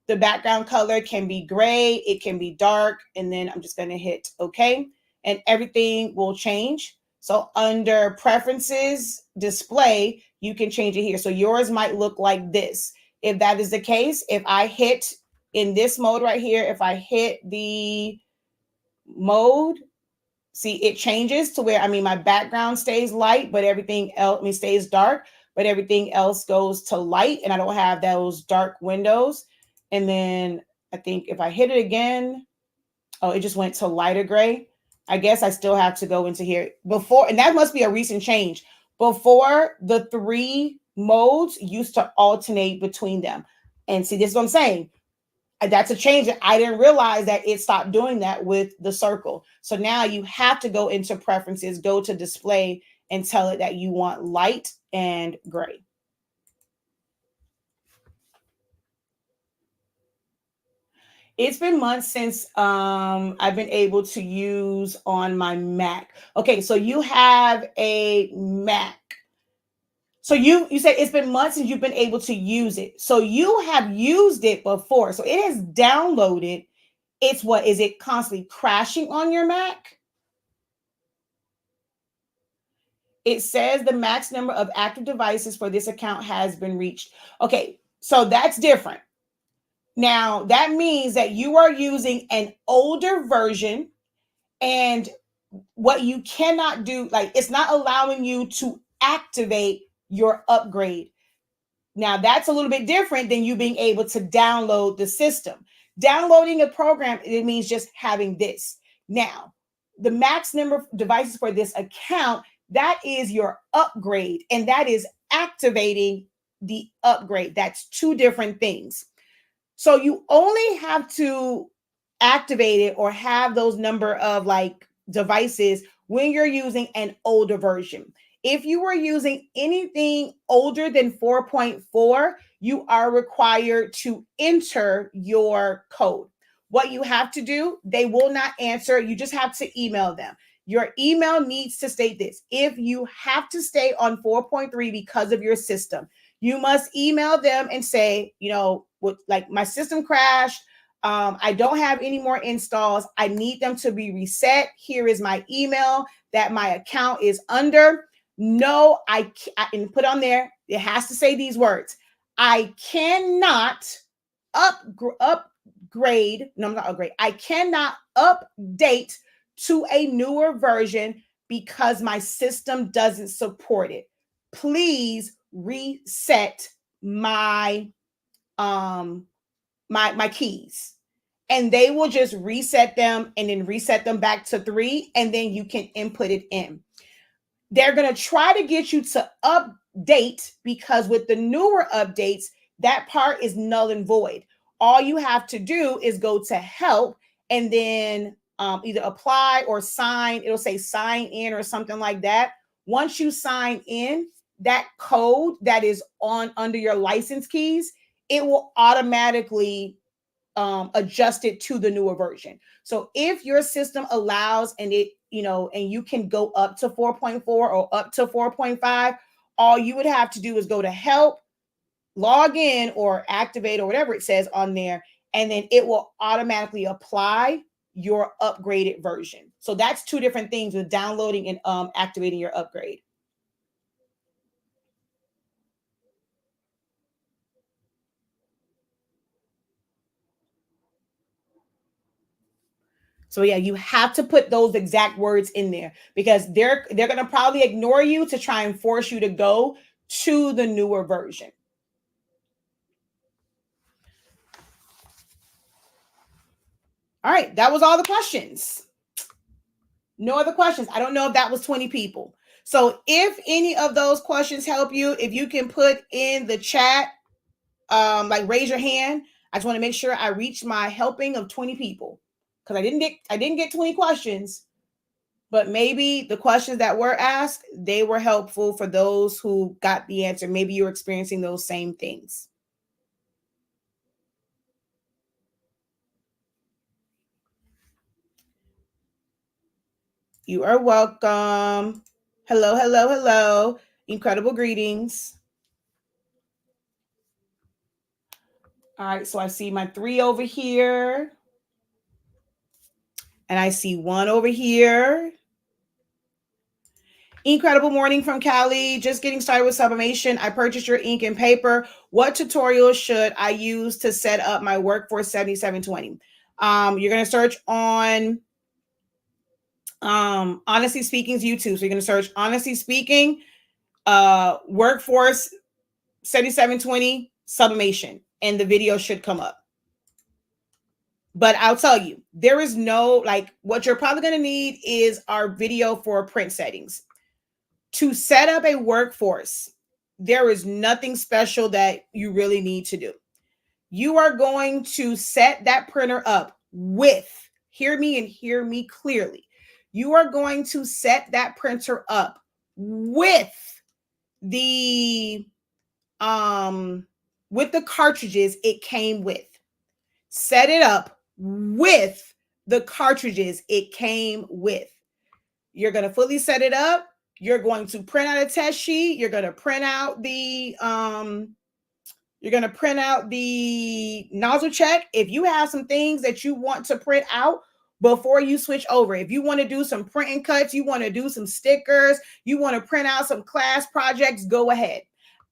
The background color can be gray, it can be dark, and then I'm just going to hit OK, and everything will change. So under preferences, display, you can change it here. So yours might look like this. If that is the case, if I hit in this mode right here, if I hit the mode, see, it changes to where, my background stays light, but everything else, stays dark, but everything else goes to light, and I don't have those dark windows. And then I think if I hit it again, oh, it just went to lighter gray. I guess I still have to go into here before, and that must be a recent change. Before, the 3 modes used to alternate between them. And see, this is what I'm saying. That's a change. I didn't realize that it stopped doing that with the circle. So now you have to go into preferences, go to display, and tell it that you want light and gray. It's been months since I've been able to use on my Mac. Okay, so you have a Mac. So you said it's been months since you've been able to use it. So you have used it before. So it has downloaded. It's what? Is it constantly crashing on your Mac? It says the max number of active devices for this account has been reached. Okay, so that's different. Now, that means that you are using an older version, and what you cannot do, like, it's not allowing you to activate your upgrade. Now, that's a little bit different than you being able to download the system. Downloading a program, it means just having this. Now, the max number of devices for this account, that is your upgrade, and that is activating the upgrade. That's 2 different things. So you only have to activate it or have those number of like devices when you're using an older version. If you were using anything older than 4.4, you are required to enter your code. What you have to do, they will not answer. You just have to email them. Your email needs to state this. If you have to stay on 4.3 because of your system, you must email them and say, like, my system crashed. I don't have any more installs. I need them to be reset. Here is my email that my account is under. No, I can put on there. It has to say these words. I cannot upgrade. No, I'm not upgrade. I cannot update to a newer version because my system doesn't support it. Please reset my my keys, and they will just reset them and then reset them back to 3, and then you can input it in. They're going to try to get you to update, because with the newer updates, that part is null and void. All you have to do is go to help, and then either apply or sign. It'll say sign in or something like that. Once you sign in, that code that is on under your license keys, it will automatically adjust it to the newer version. So if your system allows, and it, and you can go up to 4.4 or up to 4.5, all you would have to do is go to help, log in or activate or whatever it says on there, and then it will automatically apply your upgraded version. So that's 2 different things with downloading and activating your upgrade. So yeah, you have to put those exact words in there, because they're going to probably ignore you to try and force you to go to the newer version. All right, that was all the questions. No other questions. I don't know if that was 20 people. So if any of those questions help you, if you can put in the chat, like raise your hand. I just want to make sure I reach my helping of 20 people, because I didn't get 20 questions, but maybe the questions that were asked, they were helpful for those who got the answer. Maybe you're experiencing those same things. You are welcome. Hello, hello, hello. Incredible greetings. All right, so I see my 3 over here. And I see 1 over here. Incredible morning from Cali. Just getting started with sublimation. I purchased your ink and paper. What tutorial should I use to set up my Workforce 7720? You're going to search on Honestly Speaking's YouTube. So you're going to search Honestly Speaking, Workforce 7720 sublimation, and the video should come up. But I'll tell you, there is no, like, what you're probably going to need is our video for print settings. To set up a Workforce, there is nothing special that you really need to do. You are going to set that printer up with, hear me and hear me clearly. You are going to set that printer up with the cartridges it came with. Set it up with the cartridges it came with. You're going to fully set it up. You're going to print out a test sheet. You're going to print out the nozzle check. If you have some things that you want to print out before you switch over, if you want to do some printing cuts, you want to do some stickers, you want to print out some class projects, go ahead.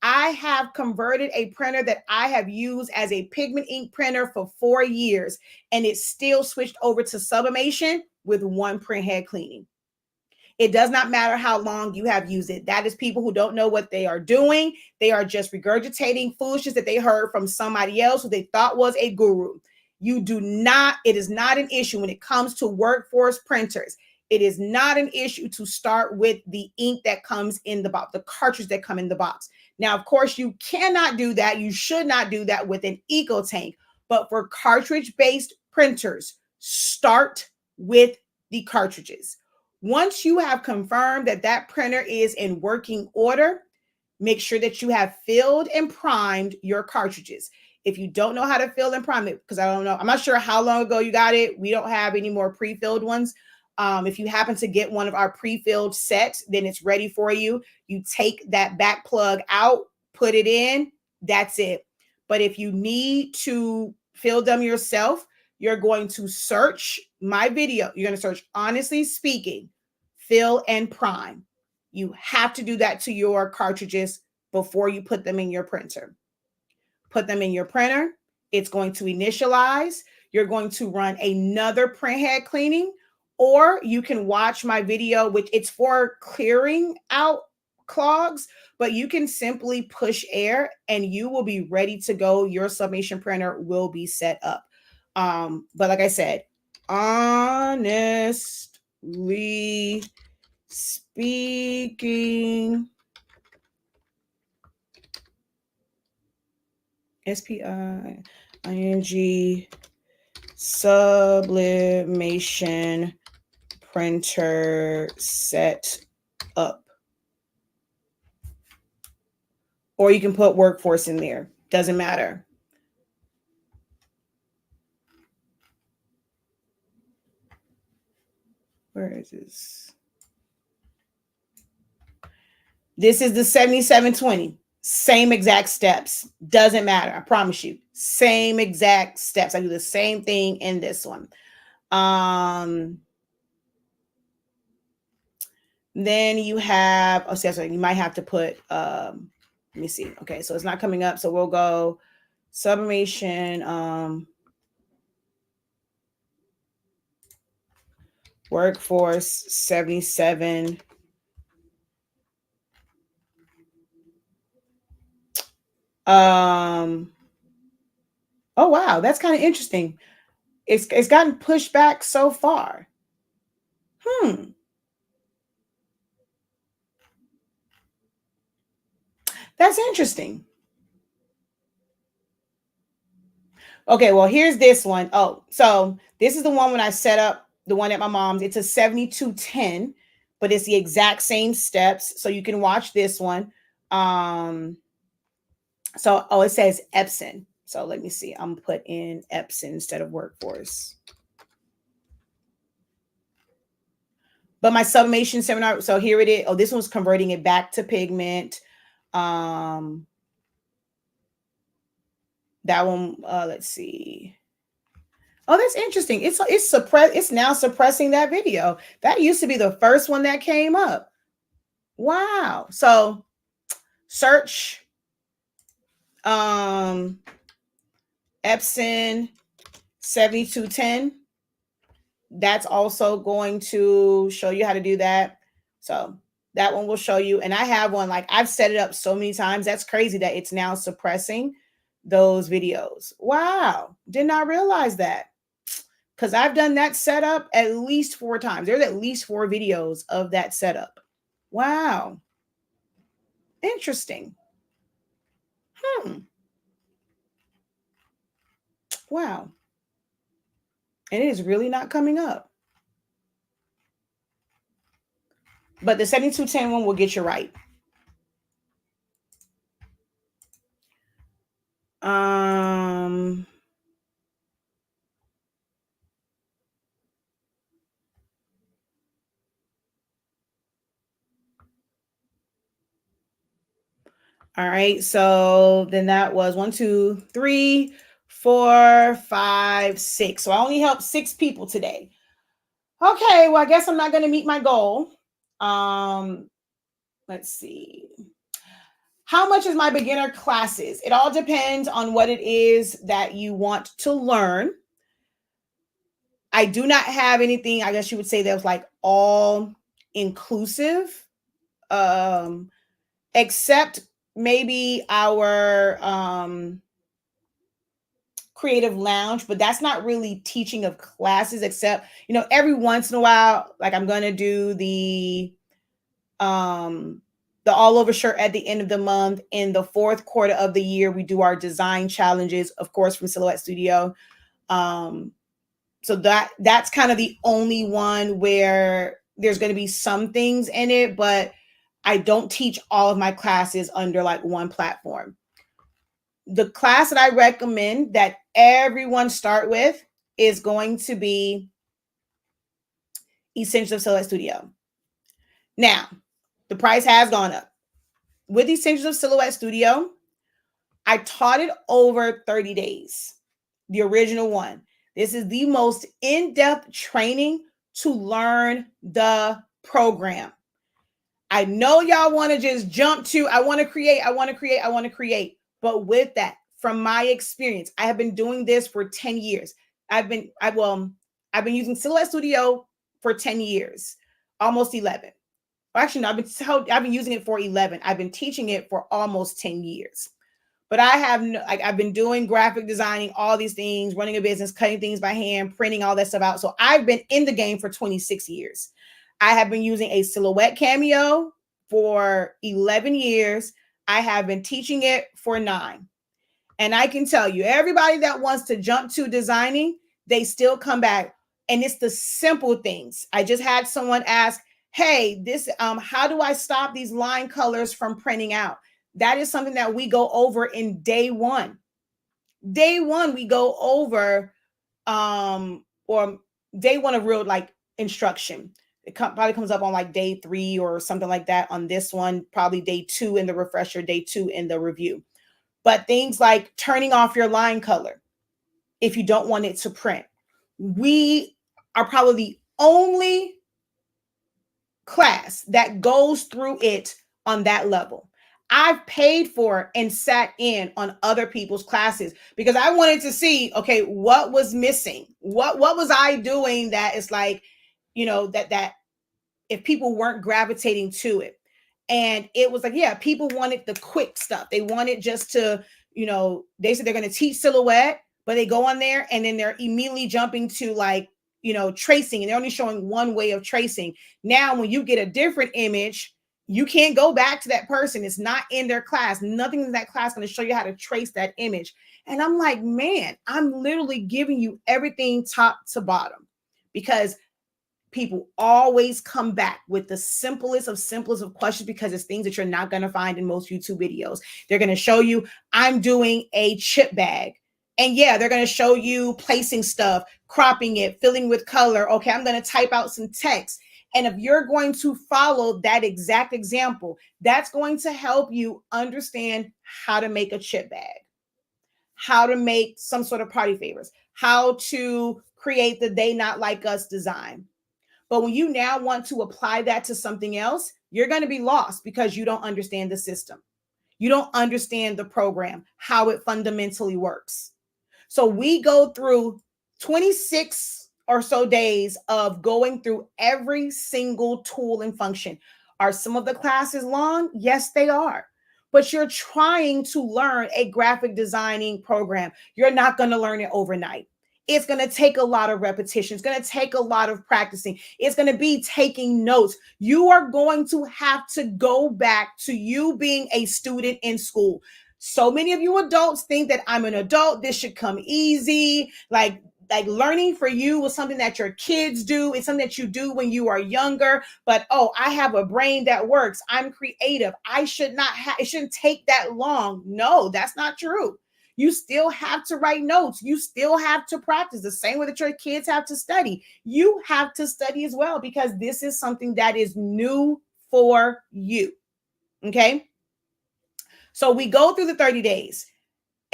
I have converted a printer that I have used as a pigment ink printer for 4 years, and it still switched over to sublimation with 1 print head cleaning. It does not matter how long you have used it. That is people who don't know what they are doing. They are just regurgitating foolishness that they heard from somebody else who they thought was a guru. It is not an issue when it comes to Workforce printers. It is not an issue to start with the ink that comes in the box, the cartridge that come in the box. Now, of course, you cannot do that. You should not do that with an EcoTank. But for cartridge-based printers, start with the cartridges. Once you have confirmed that that printer is in working order, make sure that you have filled and primed your cartridges. If you don't know how to fill and prime it, because I don't know, I'm not sure how long ago you got it. We don't have any more pre-filled ones. If you happen to get one of our pre-filled sets, then it's ready for you. You take that back plug out, put it in, that's it. But if you need to fill them yourself, you're going to search my video. You're going to search Honestly Speaking, fill and prime. You have to do that to your cartridges before you put them in your printer. Put them in your printer. It's going to initialize. You're going to run another print head cleaning, or you can watch my video, which it's for clearing out clogs, but you can simply push air and you will be ready to go. Your sublimation printer will be set up. But like I said, honestly speaking, SPING sublimation printer set up. Or you can put Workforce in there. Doesn't matter. Where is this? This is the 7720. Same exact steps. Doesn't matter. I promise you. Same exact steps. I do the same thing in this one. Then you have, you might have to put, let me see. Okay, so it's not coming up. So we'll go sublimation, Workforce 77. Oh wow, that's kind of interesting. It's gotten pushed back so far. That's interesting. Okay, well, here's this one. Oh, so this is the one when I set up the one at my mom's. It's a 7210, but it's the exact same steps. So you can watch this one. It says Epson. So let me see. I'm gonna put in Epson instead of Workforce. But my sublimation seminar, so here it is. Oh, this one's converting it back to pigment. That one, let's see. Oh, that's interesting. It's now suppressing that video. That used to be the first one that came up. Wow. So search Epson 7210. That's also going to show you how to do that. So that one will show you. And I have one, like I've set it up so many times. That's crazy that it's now suppressing those videos. Wow. Did not realize that. Because I've done that setup at least 4 times. There's at least 4 videos of that setup. Wow. Interesting. Wow. And it is really not coming up. But the 7210 one will get you right. All right, so then that was 1, 2, 3, 4, 5, 6. So I only helped 6 people today. Okay, well, I guess I'm not going to meet my goal. Let's see. How much is my beginner classes? It all depends on what it is that you want to learn. I do not have anything, I guess you would say, that was like all inclusive, except maybe our creative lounge, but that's not really teaching of classes, except, every once in a while, like I'm going to do the all over shirt at the end of the month. In the 4th quarter of the year, we do our design challenges, of course, from Silhouette Studio. So that's kind of the only one where there's going to be some things in it, but I don't teach all of my classes under like one platform. The class that I recommend that everyone start with is going to be Essentials of Silhouette Studio. Now, the price has gone up. With Essentials of Silhouette Studio, I taught it over 30 days, the original one. This is the most in-depth training to learn the program. I know y'all want to just jump to, I want to create. But with that, from my experience, I have been doing this for 10 years. I've been using Silhouette Studio for 10 years, almost 11. Actually, no, I've been using it for 11. I've been teaching it for almost 10 years. But I've been doing graphic designing, all these things, running a business, cutting things by hand, printing all that stuff out. So I've been in the game for 26 years. I have been using a Silhouette Cameo for 11 years. I have been teaching it for 9. And I can tell you, everybody that wants to jump to designing, they still come back. And it's the simple things. I just had someone ask, hey, how do I stop these line colors from printing out? That is something that we go over in day 1. Day 1, we go over, or day 1 of real like instruction. It probably comes up on like day 3 or something like that on this one, probably day 2 in the refresher, day 2 in the review. But things like turning off your line color if you don't want it to print. We are probably the only class that goes through it on that level. I've paid for and sat in on other people's classes because I wanted to see, okay, what was missing? What was I doing that is like, that if people weren't gravitating to it. And it was like, yeah, people wanted the quick stuff. They wanted just to, they said they're going to teach Silhouette, but they go on there and then they're immediately jumping to like, tracing, and they're only showing one way of tracing. Now, when you get a different image, you can't go back to that person. It's not in their class. Nothing in that class is going to show you how to trace that image. And I'm like, man, I'm literally giving you everything top to bottom, because people always come back with the simplest of questions, because it's things that you're not going to find in most YouTube videos. They're going to show you, I'm doing a chip bag. And yeah, they're going to show you placing stuff, cropping it, filling with color. Okay, I'm going to type out some text. And if you're going to follow that exact example, that's going to help you understand how to make a chip bag, how to make some sort of party favors, how to create the They Not Like Us design. But when you now want to apply that to something else, you're going to be lost because you don't understand the system. You don't understand the program, how it fundamentally works. So we go through 26 or so days of going through every single tool and function. Are some of the classes long? Yes, they are. But you're trying to learn a graphic designing program. You're not going to learn it overnight. It's going to take a lot of repetition. It's going to take a lot of practicing. It's going to be taking notes. You are going to have to go back to you being a student in school. So many of you adults think that I'm an adult, this should come easy. Like learning for you was something that your kids do. It's something that you do when you are younger. But oh, I have a brain that works. I'm creative. I should not have, it shouldn't take that long. No, that's not true. You still have to write notes. You still have to practice the same way that your kids have to study. You have to study as well because this is something that is new for you. Okay. So we go through the 30 days.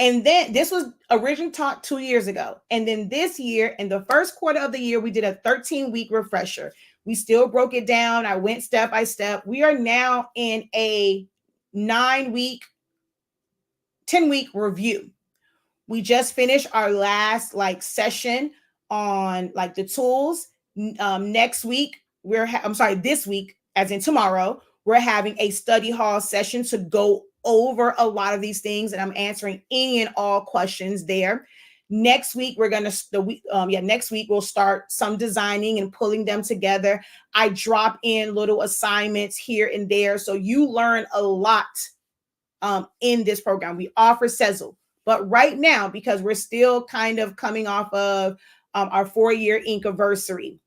And then this was originally taught 2 years ago. And then this year, in the first quarter of the year, we did a 13-week refresher. We still broke it down. I went step by step. We are now in a 9-week, 10-week review. We just finished our last session on the tools. Next week, this week, as in tomorrow, we're having a study hall session to go over a lot of these things, and I'm answering any and all questions there. Next week, next week we'll start some designing and pulling them together. I drop in little assignments here and there, so you learn a lot in this program. We offer Sezzle, but right now, because we're still kind of coming off of our 4-year Inkiversary,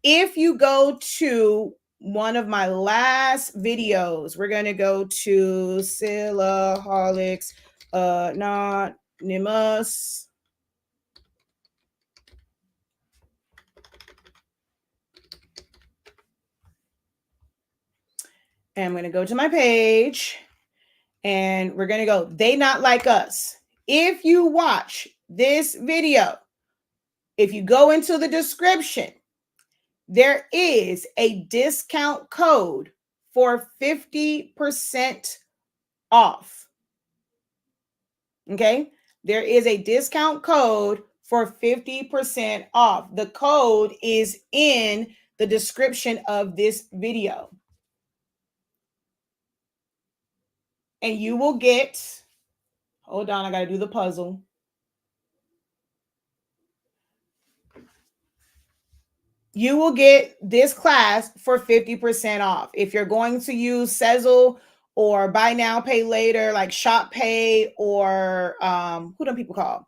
if you go to one of my last videos, we're going to go to Syllaholics Anonymous. And I'm going to go to my page and we're going to go, They Not Like Us. If you watch this video, if you go into the description, there is a discount code for 50% off. Okay, there is a discount code for 50% off. The code is in the description of this video. And you will get, hold on, I got to do the puzzle. You will get this class for 50% off. If you're going to use Sezzle or buy now, pay later, like Shop Pay, or who do people call?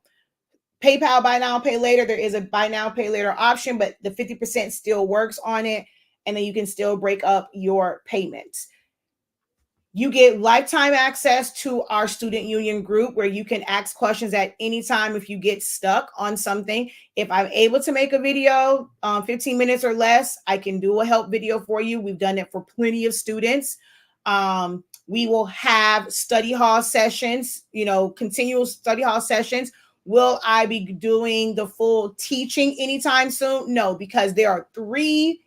PayPal, buy now, pay later. There is a buy now, pay later option, but the 50% still works on it. And then you can still break up your payments. You get lifetime access to our student union group where you can ask questions at any time if you get stuck on something. If I'm able to make a video, 15 minutes or less, I can do a help video for you. We've done it for plenty of students. We will have study hall sessions, continual study hall sessions. Will I be doing the full teaching anytime soon? No, because there are 3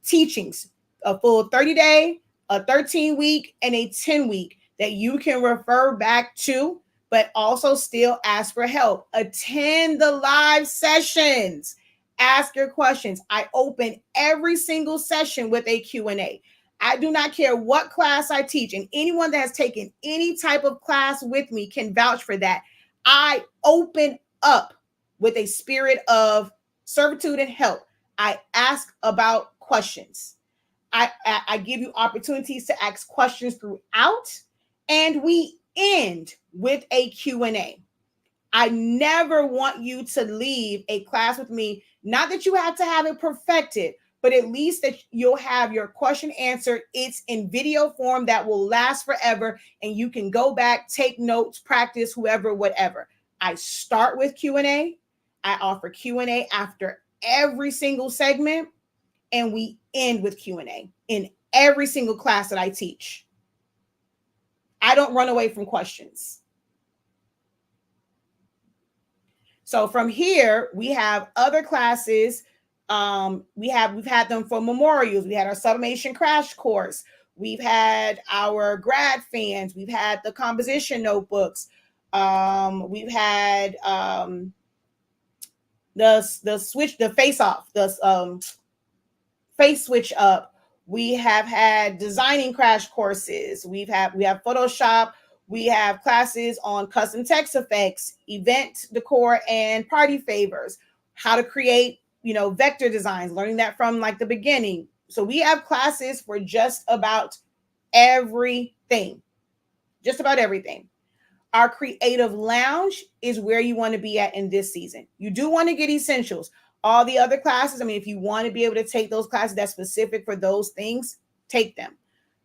teachings, a full 30-day, a 13-week, and a 10-week that you can refer back to, but also still ask for help. Attend the live sessions. Ask your questions. I open every single session with a Q&A. I do not care what class I teach, and anyone that has taken any type of class with me can vouch for that. I open up with a spirit of servitude and help. I ask about questions. I give you opportunities to ask questions throughout, and we end with a Q&A. I never want you to leave a class with me, not that you have to have it perfected, but at least that you'll have your question answered. It's in video form that will last forever, and you can go back, take notes, practice, whoever, whatever. I start with Q&A. I offer Q&A after every single segment. and we end with Q&A in every single class that I teach. I don't run away from questions. So from here, we have other classes. We've had them for memorials. We had our sublimation crash course. We've had our grad fans. We've had the composition notebooks. We've had the switch, the face off, the face switch up. We have had designing crash courses. We have Photoshop. We have classes on custom text effects, event decor, and party favors. How to create, vector designs. Learning that from like the beginning. So we have classes for just about everything. Just about everything. Our creative lounge is where you want to be at in this season. You do want to get essentials. All the other classes, I mean, if you want to be able to take those classes that's specific for those things, take them,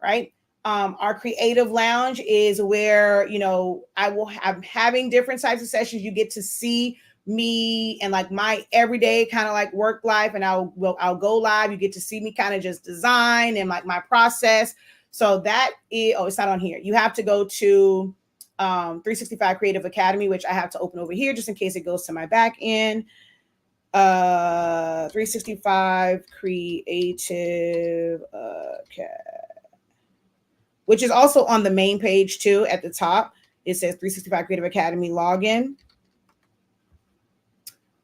right? Our creative lounge is where, I'm having different types of sessions. You get to see me and like my everyday kind of like work life, and I'll go live. You get to see me kind of just design and like my process. So that is, it's not on here. You have to go to 365 Creative Academy, which I have to open over here just in case it goes to my back end. 365 Creative Academy, which is also on the main page too. At the top, it says 365 Creative Academy login.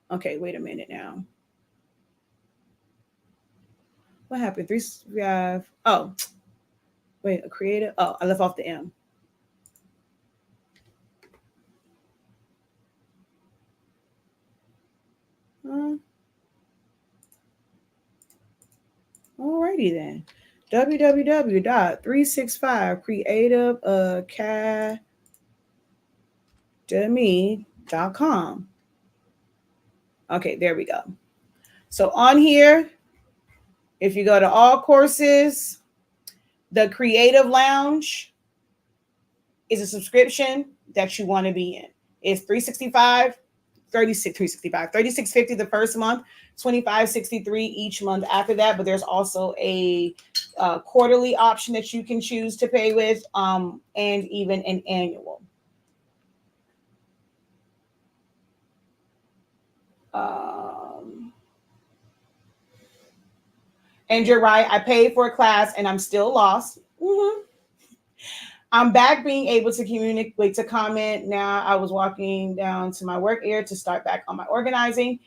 Okay, wait a minute now. What happened? 365. Oh, wait, a creative. Oh, I left off the M. Alrighty then. www.365creativeacademy.com. Okay, there we go. So on here, if you go to all courses, the Creative Lounge is a subscription that you want to be in. It's $36.50 the first month, $25.63 each month after that. But there's also a quarterly option that you can choose to pay with, and even an annual. And you're right, I paid for a class and I'm still lost. Mm-hmm. I'm back being able to communicate, to comment now. I was walking down to my work area to start back on my organizing.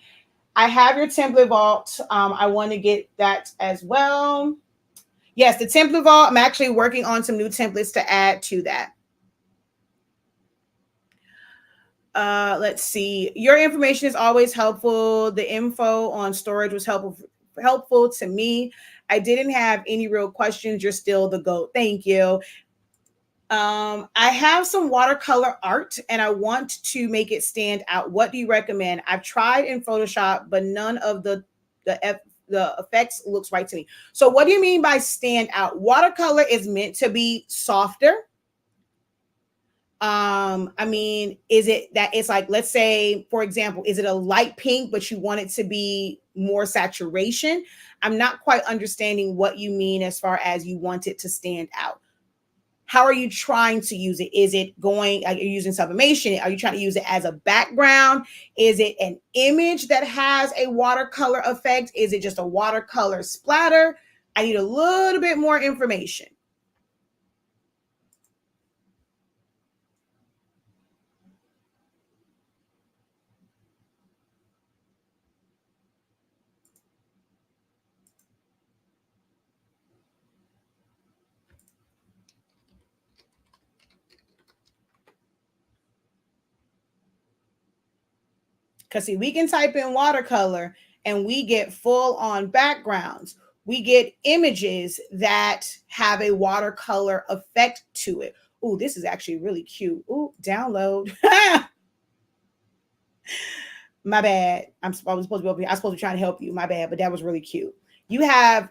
I have your template vault. I want to get that as well. Yes, the template vault. I'm actually working on some new templates to add to that. Let's see. Your information is always helpful. The info on storage was helpful to me. I didn't have any real questions. You're still the GOAT. Thank you. I have some watercolor art and I want to make it stand out. What do you recommend? I've tried in Photoshop, but none of the effects looks right to me. So what do you mean by stand out? Watercolor is meant to be softer. I mean, is it that it's like, let's say, for example, is it a light pink, but you want it to be more saturation? I'm not quite understanding what you mean as far as you want it to stand out. How are you trying to use it? Is it going, are you using sublimation? Are you trying to use it as a background? Is it an image that has a watercolor effect? Is it just a watercolor splatter? I need a little bit more information. Because see, we can type in watercolor and we get full on backgrounds. We get images that have a watercolor effect to it. Oh, this is actually really cute. Oh, download. My bad. I was supposed to be trying to help you. My bad, but that was really cute. You have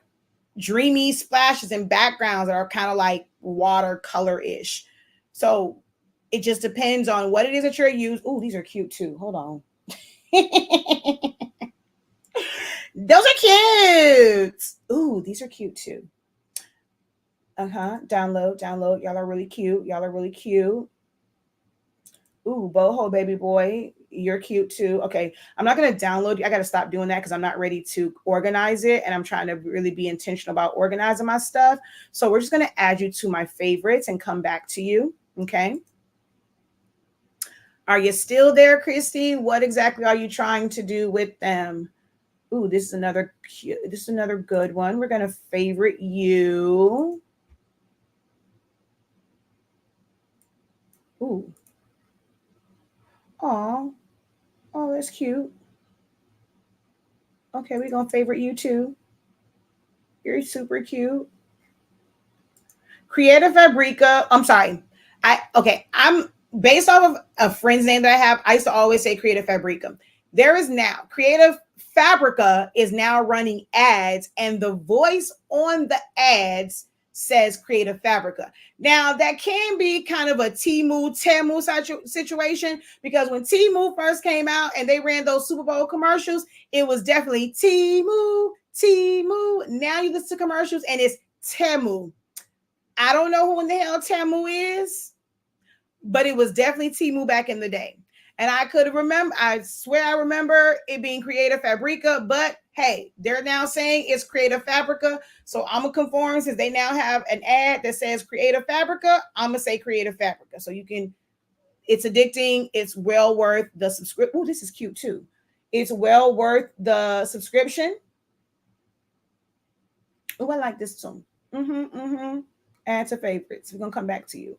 dreamy splashes and backgrounds that are kind of like watercolor-ish. So it just depends on what it is that you're using. Oh, these are cute too. Hold on. Those are cute. Ooh, these are cute too. Download. Y'all are really cute. Ooh, boho baby boy, you're cute too. Okay, I'm not gonna download. I gotta stop doing that because I'm not ready to organize it, and I'm trying to really be intentional about organizing my stuff. So we're just gonna add you to my favorites and come back to you. Okay. Are you still there, Christy? What exactly are you trying to do with them? Ooh, this is another cute. This is another good one. We're gonna favorite you. Ooh. Oh, oh, that's cute. Okay, we're gonna favorite you too. You're super cute. Creative Fabrica. I'm sorry. I'm based off of a friend's name that I have. I used to always say Creative Fabrica. There is now Creative Fabrica is now running ads, and the voice on the ads says Creative Fabrica. Now that can be kind of a Temu situation because when Temu first came out and they ran those Super Bowl commercials, it was definitely Temu. Now you listen to commercials and it's Temu. I don't know who in the hell Temu is, but it was definitely Temu back in the day. And I could remember, I swear I remember it being Creative Fabrica, but hey, they're now saying it's Creative Fabrica. So I'm going to conform since they now have an ad that says Creative Fabrica. I'm going to say Creative Fabrica. So you can, it's addicting. It's well worth the subscription. Oh, this is cute too. It's well worth the subscription. Oh, I like this too. Add to favorites. We're going to come back to you.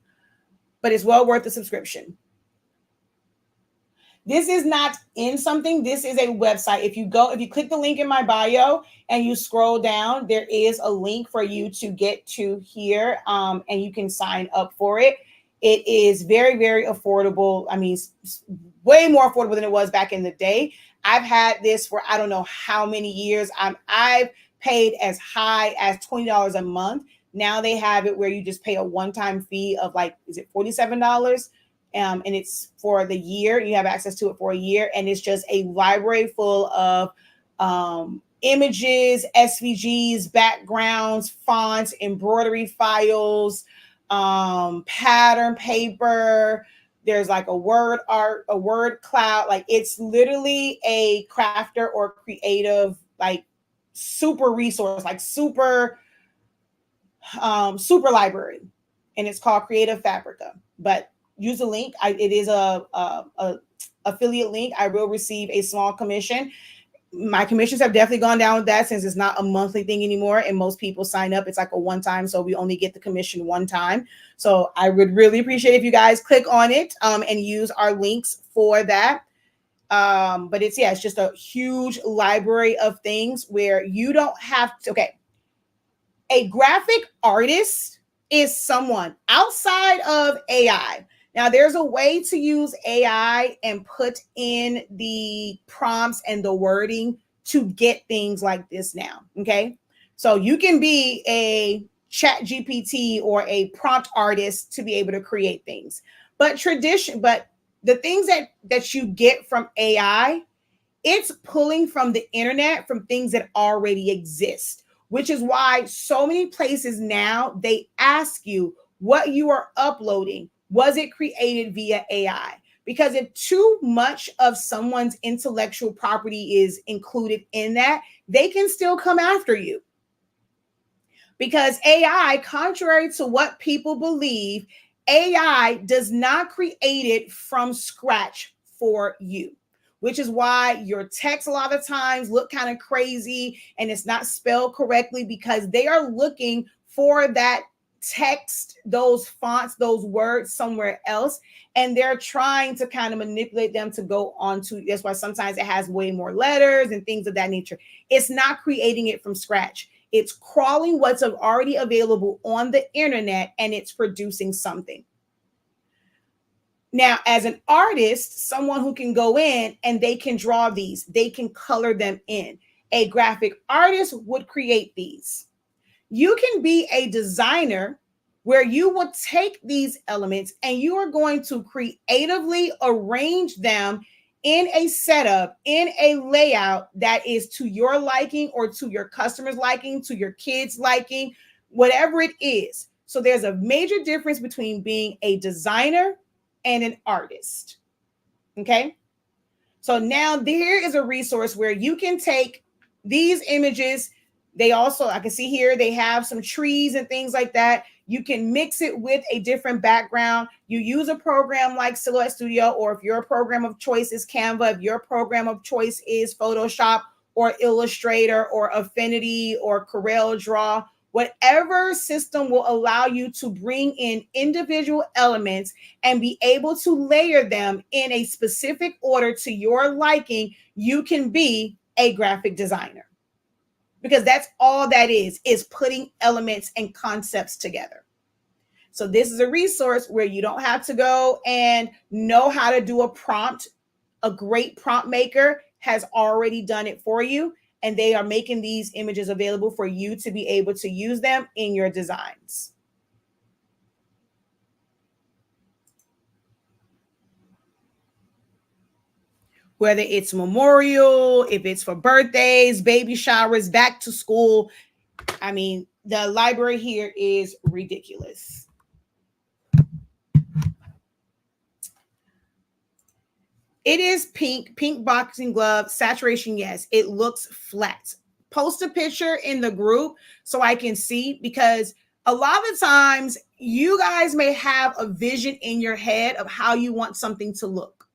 But it's well worth the subscription. This is not in something. This is a website. If you click the link in my bio and you scroll down, there is a link for you to get to here, and you can sign up for it. It is very, very affordable. I mean, way more affordable than it was back in the day. I've had this for I don't know how many years. I've paid as high as $20 a month. Now they have it where you just pay a one-time fee of like, is it $47? And it's for the year. You have access to it for a year. And it's just a library full of images, SVGs, backgrounds, fonts, embroidery files, pattern paper. There's like a word art, a word cloud. Like it's literally a crafter or creative, like super resource, like super library. And it's called Creative Fabrica. But use the link. It is a affiliate link. I will receive a small commission. My commissions have definitely gone down with that since it's not a monthly thing anymore. And most people sign up. It's like a one time. So we only get the commission one time. So I would really appreciate if you guys click on it and use our links for that. But it's just a huge library of things where you don't have to. Okay. A graphic artist is someone outside of AI. Now, there's a way to use AI and put in the prompts and the wording to get things like this now. Okay. So you can be a chat GPT or a prompt artist to be able to create things. But the things that you get from AI, it's pulling from the internet, from things that already exist, which is why so many places now, they ask you what you are uploading. Was it created via AI? Because if too much of someone's intellectual property is included in that, they can still come after you. Because AI, contrary to what people believe, AI does not create it from scratch for you, which is why your text a lot of times look kind of crazy and it's not spelled correctly because they are looking for that text, those fonts, those words somewhere else, and they're trying to kind of manipulate them to go on to. That's why sometimes it has way more letters and things of that nature. It's not creating it from scratch. It's crawling what's already available on the internet and it's producing something. Now, as an artist, someone who can go in and they can draw these, they can color them in. A graphic artist would create these. You can be a designer where you will take these elements and you are going to creatively arrange them in a setup, in a layout that is to your liking or to your customers' liking, to your kids' liking, whatever it is. So there's a major difference between being a designer and an artist. Okay. So now there is a resource where you can take these images. They also, I can see here, they have some trees and things like that. You can mix it with a different background. You use a program like Silhouette Studio, or if your program of choice is Canva, if your program of choice is Photoshop or Illustrator or Affinity or Corel Draw, whatever system will allow you to bring in individual elements and be able to layer them in a specific order to your liking, you can be a graphic designer. Because that's all that is putting elements and concepts together. So this is a resource where you don't have to go and know how to do a prompt. A great prompt maker has already done it for you, and they are making these images available for you to be able to use them in your designs. Whether it's memorial, if it's for birthdays, baby showers, back to school. I mean, the library here is ridiculous. It is pink boxing glove, saturation, yes. It looks flat. Post a picture in the group so I can see, because a lot of the times you guys may have a vision in your head of how you want something to look.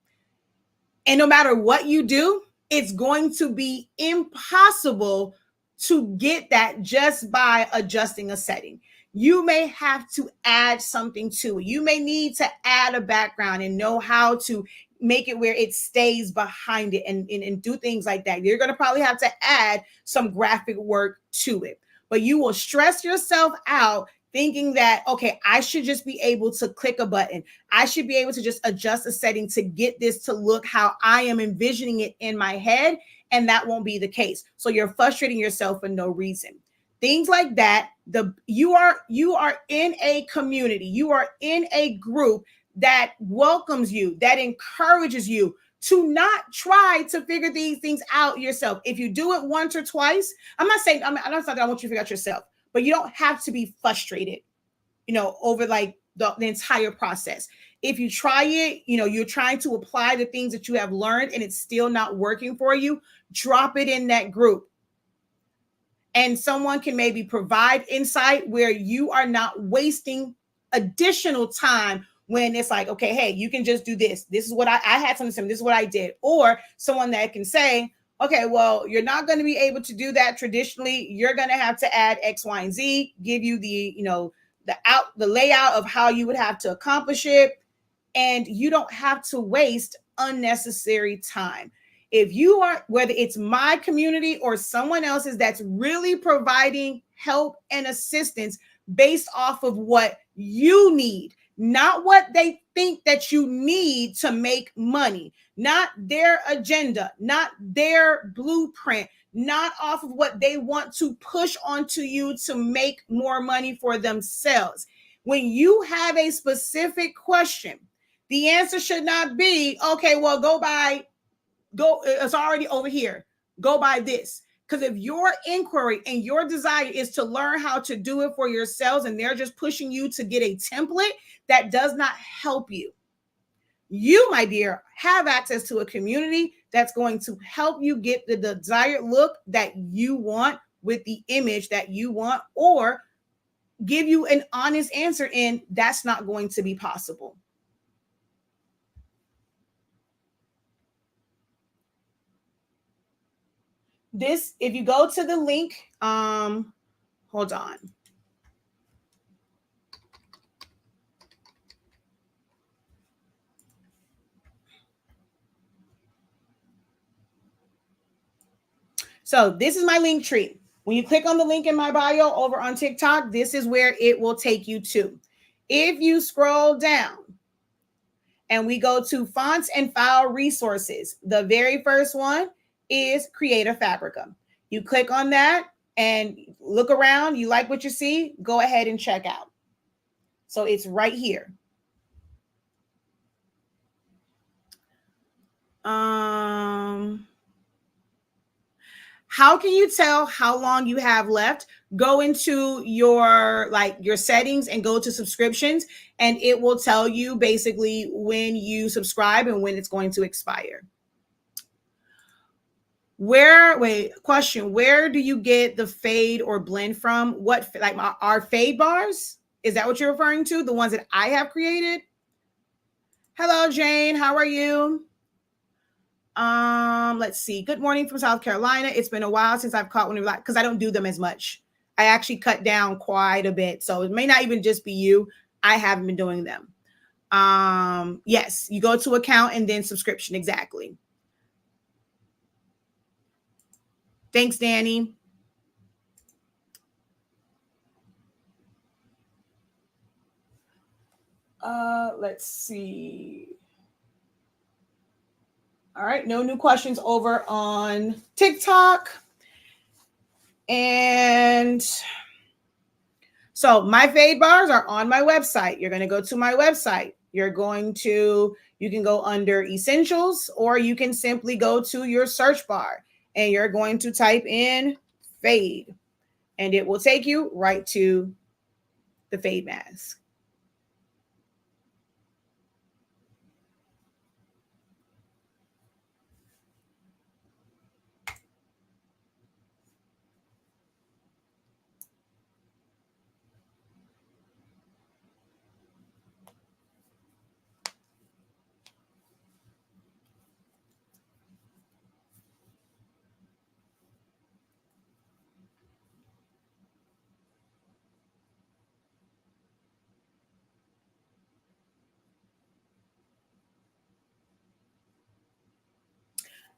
And no matter what you do, it's going to be impossible to get that just by adjusting a setting. You may have to add something to it. You may need to add a background and know how to make it where it stays behind it and do things like that. You're going to probably have to add some graphic work to it, but you will stress yourself out thinking that, okay, I should just be able to click a button. I should be able to just adjust a setting to get this to look how I am envisioning it in my head. And that won't be the case. So you're frustrating yourself for no reason. Things like that. You are in a community. You are in a group that welcomes you, that encourages you to not try to figure these things out yourself. If you do it once or twice, I'm not saying that I want you to figure out yourself, but you don't have to be frustrated, over like the entire process. If you try it, you're trying to apply the things that you have learned and it's still not working for you, drop it in that group. And someone can maybe provide insight where you are not wasting additional time when it's like, okay, hey, you can just do this. This is what I had something similar. This is what I did. Or someone that can say, okay, well, you're not going to be able to do that traditionally. You're going to have to add X, Y, and Z, give you the layout of how you would have to accomplish it. And you don't have to waste unnecessary time. If you are, whether it's my community or someone else's that's really providing help and assistance based off of what you need, not what they think that you need to make money, not their agenda, not their blueprint, not off of what they want to push onto you to make more money for themselves. When you have a specific question, the answer should not be, okay, well, it's already over here. Go buy this. Because if your inquiry and your desire is to learn how to do it for yourselves and they're just pushing you to get a template that does not help you, you, my dear, have access to a community that's going to help you get the desired look that you want with the image that you want, or give you an honest answer in that's not going to be possible. This, if you go to the link, hold on. So this is my link tree. When you click on the link in my bio over on TikTok, this is where it will take you to. If you scroll down and we go to fonts and file resources, the very first one is Creative Fabrica. You click on that and look around. You like what you see, go ahead and check out. So it's right here. How can you tell how long you have left? Go into your settings and go to subscriptions, and it will tell you basically when you subscribe and when it's going to expire. Question, where do you get the fade or blend from? What, like our fade bars? Is that what you're referring to? The ones that I have created? Hello, Jane. How are you? Let's see. Good morning from South Carolina. It's been a while since I've caught one of you, because I don't do them as much. I actually cut down quite a bit. So it may not even just be you. I haven't been doing them. Yes, you go to account and then subscription. Exactly. Thanks, Danny. Let's see. All right, no new questions over on TikTok. And so my fade bars are on my website. You're going to go to my website. You can go under essentials, or you can simply go to your search bar and you're going to type in fade, and it will take you right to the fade mask.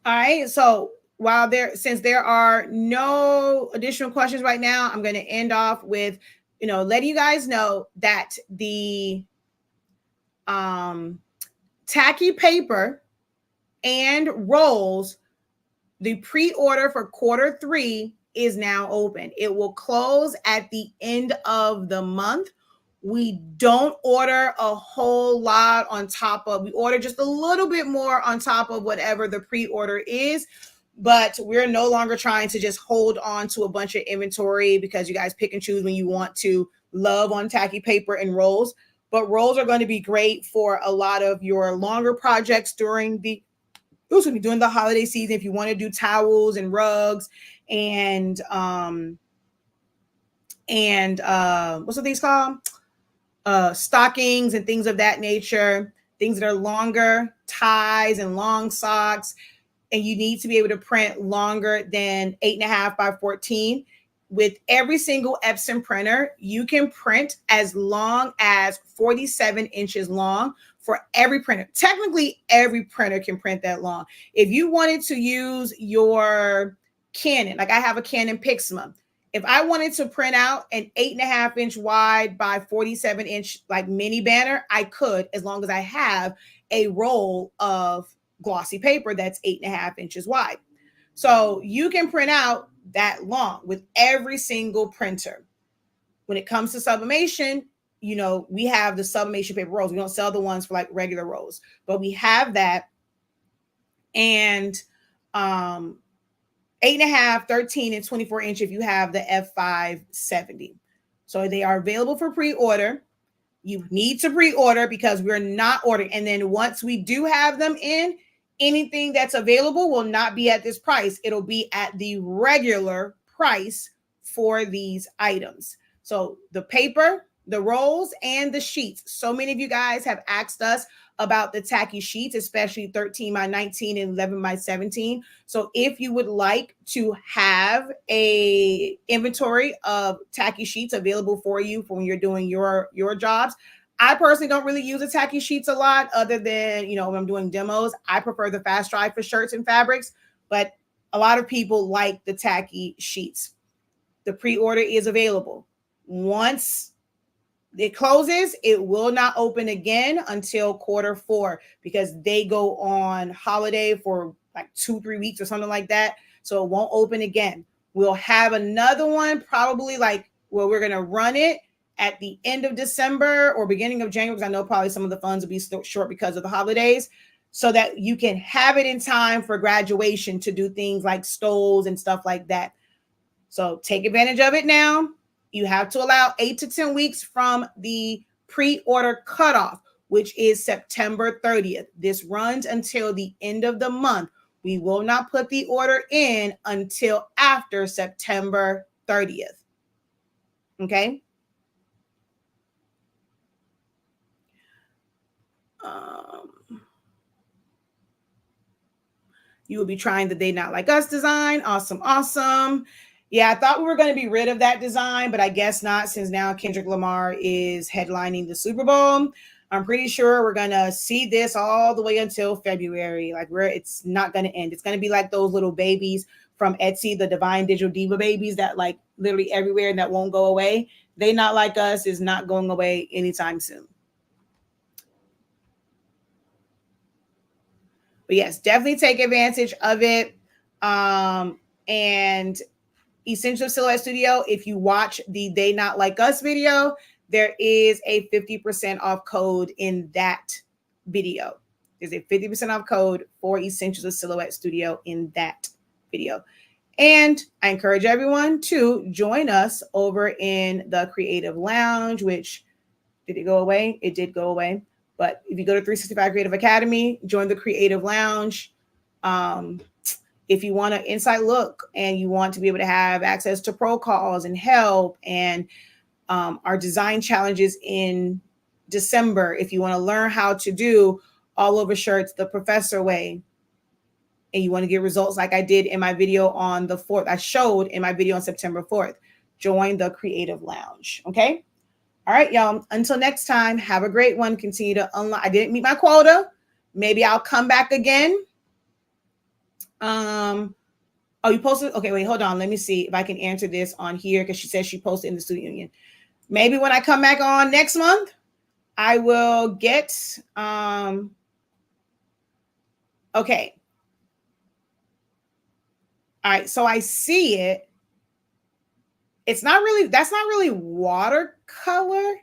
All right. So since there are no additional questions right now, I'm going to end off with, letting you guys know that the tacky paper and rolls, the pre-order for Q3 is now open. It will close at the end of the month. We don't order a whole lot on top of, we order just a little bit more on top of whatever the pre-order is, but we're no longer trying to just hold on to a bunch of inventory because you guys pick and choose when you want to love on tacky paper and rolls. But rolls are going to be great for a lot of your longer projects during the holiday season. If you want to do towels and rugs and what's the things called? Stockings and things of that nature, things that are longer, ties and long socks, and you need to be able to print longer than 8.5 by 14. With every single Epson printer, you can print as long as 47 inches long for every printer. Technically, every printer can print that long. If you wanted to use your Canon, like I have a Canon Pixma, if I wanted to print out an 8.5 inch wide by 47 inch like mini banner, I could, as long as I have a roll of glossy paper that's 8.5 inches wide. So you can print out that long with every single printer. When it comes to sublimation, we have the sublimation paper rolls. We don't sell the ones for like regular rolls, but we have that. And 8.5, 13, and 24 inch if you have the F570. So they are available for pre-order. You need to pre-order because we're not ordering. And then once we do have them in, anything that's available will not be at this price. It'll be at the regular price for these items. So the paper, the rolls, and the sheets. So many of you guys have asked us about the tacky sheets, especially 13 by 19 and 11 by 17. So if you would like to have a inventory of tacky sheets available for you for when you're doing your jobs, I personally don't really use the tacky sheets a lot other than, when I'm doing demos. I prefer the fast dry for shirts and fabrics, but a lot of people like the tacky sheets. The pre-order is available. Once it closes, it will not open again until Q4 because they go on holiday for like 2-3 weeks or something like that. So it won't open again. We'll have another one probably we're going to run it at the end of December or beginning of January, because I know probably some of the funds will be short because of the holidays. so that you can have it in time for graduation to do things like stoles and stuff like that. So take advantage of it now. You have to allow 8 to 10 weeks from the pre-order cutoff, which is September 30th. This runs until the end of the month. We will not put the order in until after September 30th. Okay? You will be trying the They Not Like Us design. Awesome, awesome. Yeah, I thought we were going to be rid of that design, but I guess not, since now Kendrick Lamar is headlining the Super Bowl. I'm pretty sure we're going to see this all the way until February. Like, it's not going to end. It's going to be like those little babies from Etsy, the Divine Digital Diva babies that like literally everywhere and that won't go away. They Not Like Us is not going away anytime soon. But yes, definitely take advantage of it. And Essential Silhouette Studio, if you watch the They Not Like Us video, there is a 50% off code in that video. There's a 50% off code for Essentials Silhouette Studio in that video. And I encourage everyone to join us over in the Creative Lounge, which, did it go away? It did go away. But if you go to 365 Creative Academy, join the Creative Lounge. If you want an inside look and you want to be able to have access to pro calls and help and our design challenges in December, if you want to learn how to do all over shirts the Professor way, and you want to get results like I did in my video on the 4th, I showed in my video on September 4th, join the Creative Lounge. Okay. All right, y'all. Until next time, have a great one. Continue to unlock. I didn't meet my quota. Maybe I'll come back again. Oh, you posted? Okay, wait, hold on. Let me see if I can answer this on here because she says she posted in the student union. Maybe when I come back on next month, I will get okay. All right, so I see it. That's not really watercolor.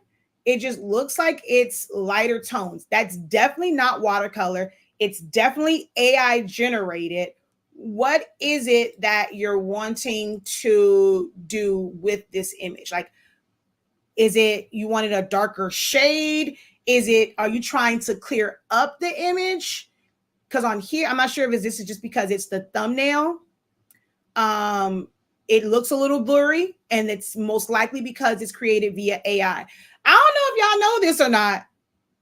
It just looks like it's lighter tones. That's definitely not watercolor. It's definitely AI generated. What is it that you're wanting to do with this image? Like, is it you wanted a darker shade? Are you trying to clear up the image? Because on here, I'm not sure if this is just because it's the thumbnail. It looks a little blurry, and it's most likely because it's created via AI. I don't know if y'all know this or not,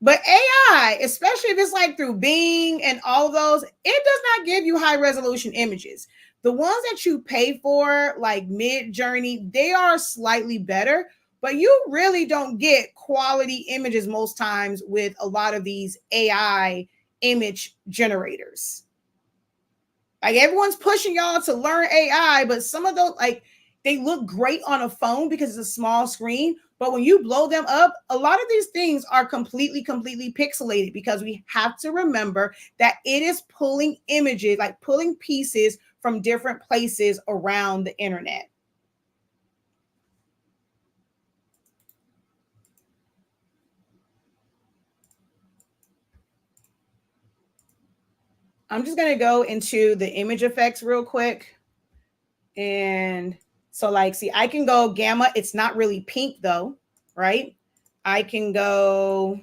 but AI, especially if it's like through Bing and all of those, it does not give you high resolution images. The ones that you pay for, like Midjourney, they are slightly better, but you really don't get quality images most times with a lot of these AI image generators. Like, everyone's pushing y'all to learn AI, but some of those, like, they look great on a phone because it's a small screen. But when you blow them up, a lot of these things are completely pixelated, because we have to remember that it is pulling images, like pulling pieces from different places around the internet. I'm just going to go into the image effects real quick. And so, like, see, I can go gamma. It's not really pink though, right? I can go,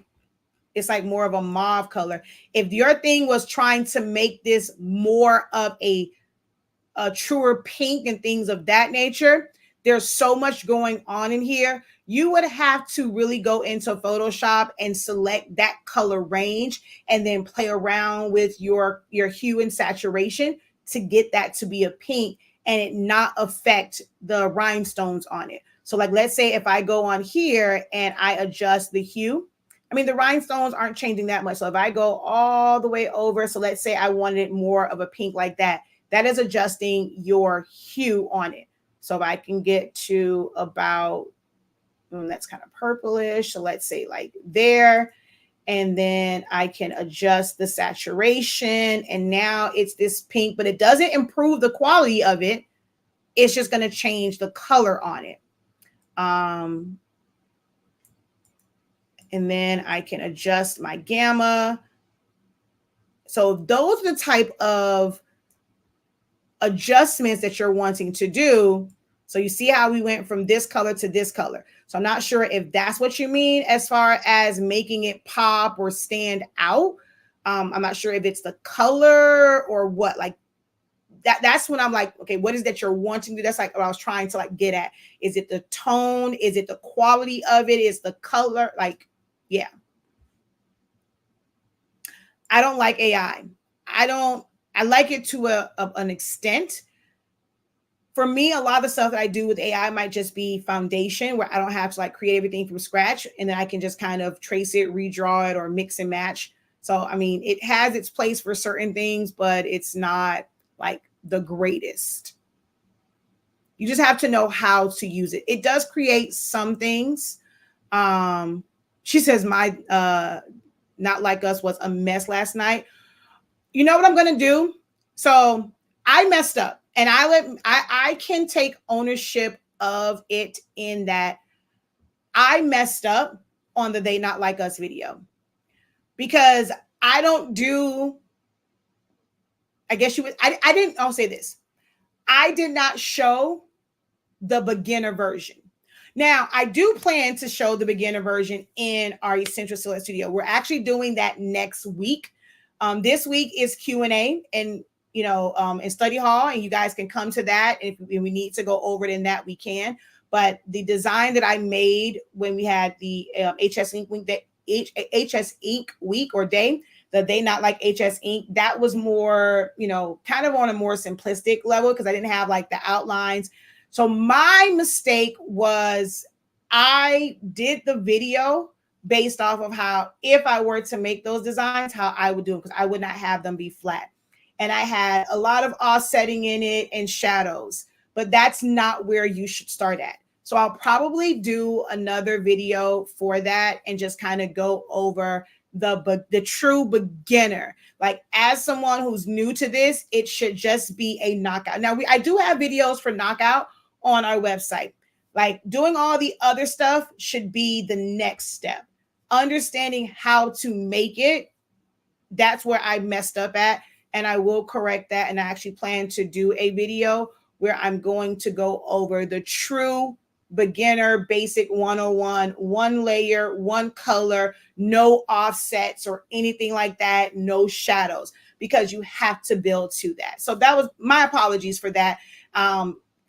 it's like more of a mauve color. If your thing was trying to make this more of a truer pink and things of that nature, there's so much going on in here. You would have to really go into Photoshop and select that color range and then play around with your hue and saturation to get that to be a pink and it not affect the rhinestones on it. So, like, let's say if I go on here and I adjust the hue, I mean, the rhinestones aren't changing that much. So if I go all the way over, so let's say I wanted it more of a pink like that, that is adjusting your hue on it. So if I can get to about, that's kind of purplish. So let's say like there, and then I can adjust the saturation, and now it's this pink, but it doesn't improve the quality of it. It's just going to change the color on it. And then I can adjust my gamma. So those are the type of adjustments that you're wanting to do. So you see how we went from this color to this color. So I'm not sure if that's what you mean as far as making it pop or stand out. I'm not sure if it's the color or what. Like that's when I'm like, okay, what is that you're wanting to do? That's like what I was trying to like get at. Is it the tone? Is it the quality of it? Is the color? Like, yeah. I don't like AI. I don't, I like it to an extent. For me, a lot of the stuff that I do with AI might just be foundation where I don't have to like create everything from scratch, and then I can just kind of trace it, redraw it, or mix and match. So, I mean, it has its place for certain things, but it's not like the greatest. You just have to know how to use it. It does create some things. She says, my Not Like Us was a mess last night. You know what I'm gonna do? So I messed up, and I can take ownership of it in that I messed up on the They Not Like Us video because I don't do. I guess you would. I didn't. I'll say this. I did not show the beginner version. Now, I do plan to show the beginner version in our Essential Silhouette Studio. We're actually doing that next week. This week is Q&A and in study hall, and you guys can come to that. If we need to go over it in that, we can. But the design that I made when we had the HS Ink week, HS Ink week or day, the They Not Like HS Ink, that was more, kind of on a more simplistic level because I didn't have like the outlines. So my mistake was I did the video based off of how, if I were to make those designs, how I would do them, because I would not have them be flat. And I had a lot of offsetting in it and shadows, but that's not where you should start at. So I'll probably do another video for that and just kind of go over the true beginner. Like, as someone who's new to this, it should just be a knockout. Now I do have videos for knockout on our website. Like, doing all the other stuff should be the next step. Understanding how to make it, that's where I messed up at, and I will correct that. And I actually plan to do a video where I'm going to go over the true beginner basic 101, one layer, one color, no offsets or anything like that, no shadows, because you have to build to that. So that was my apologies for that.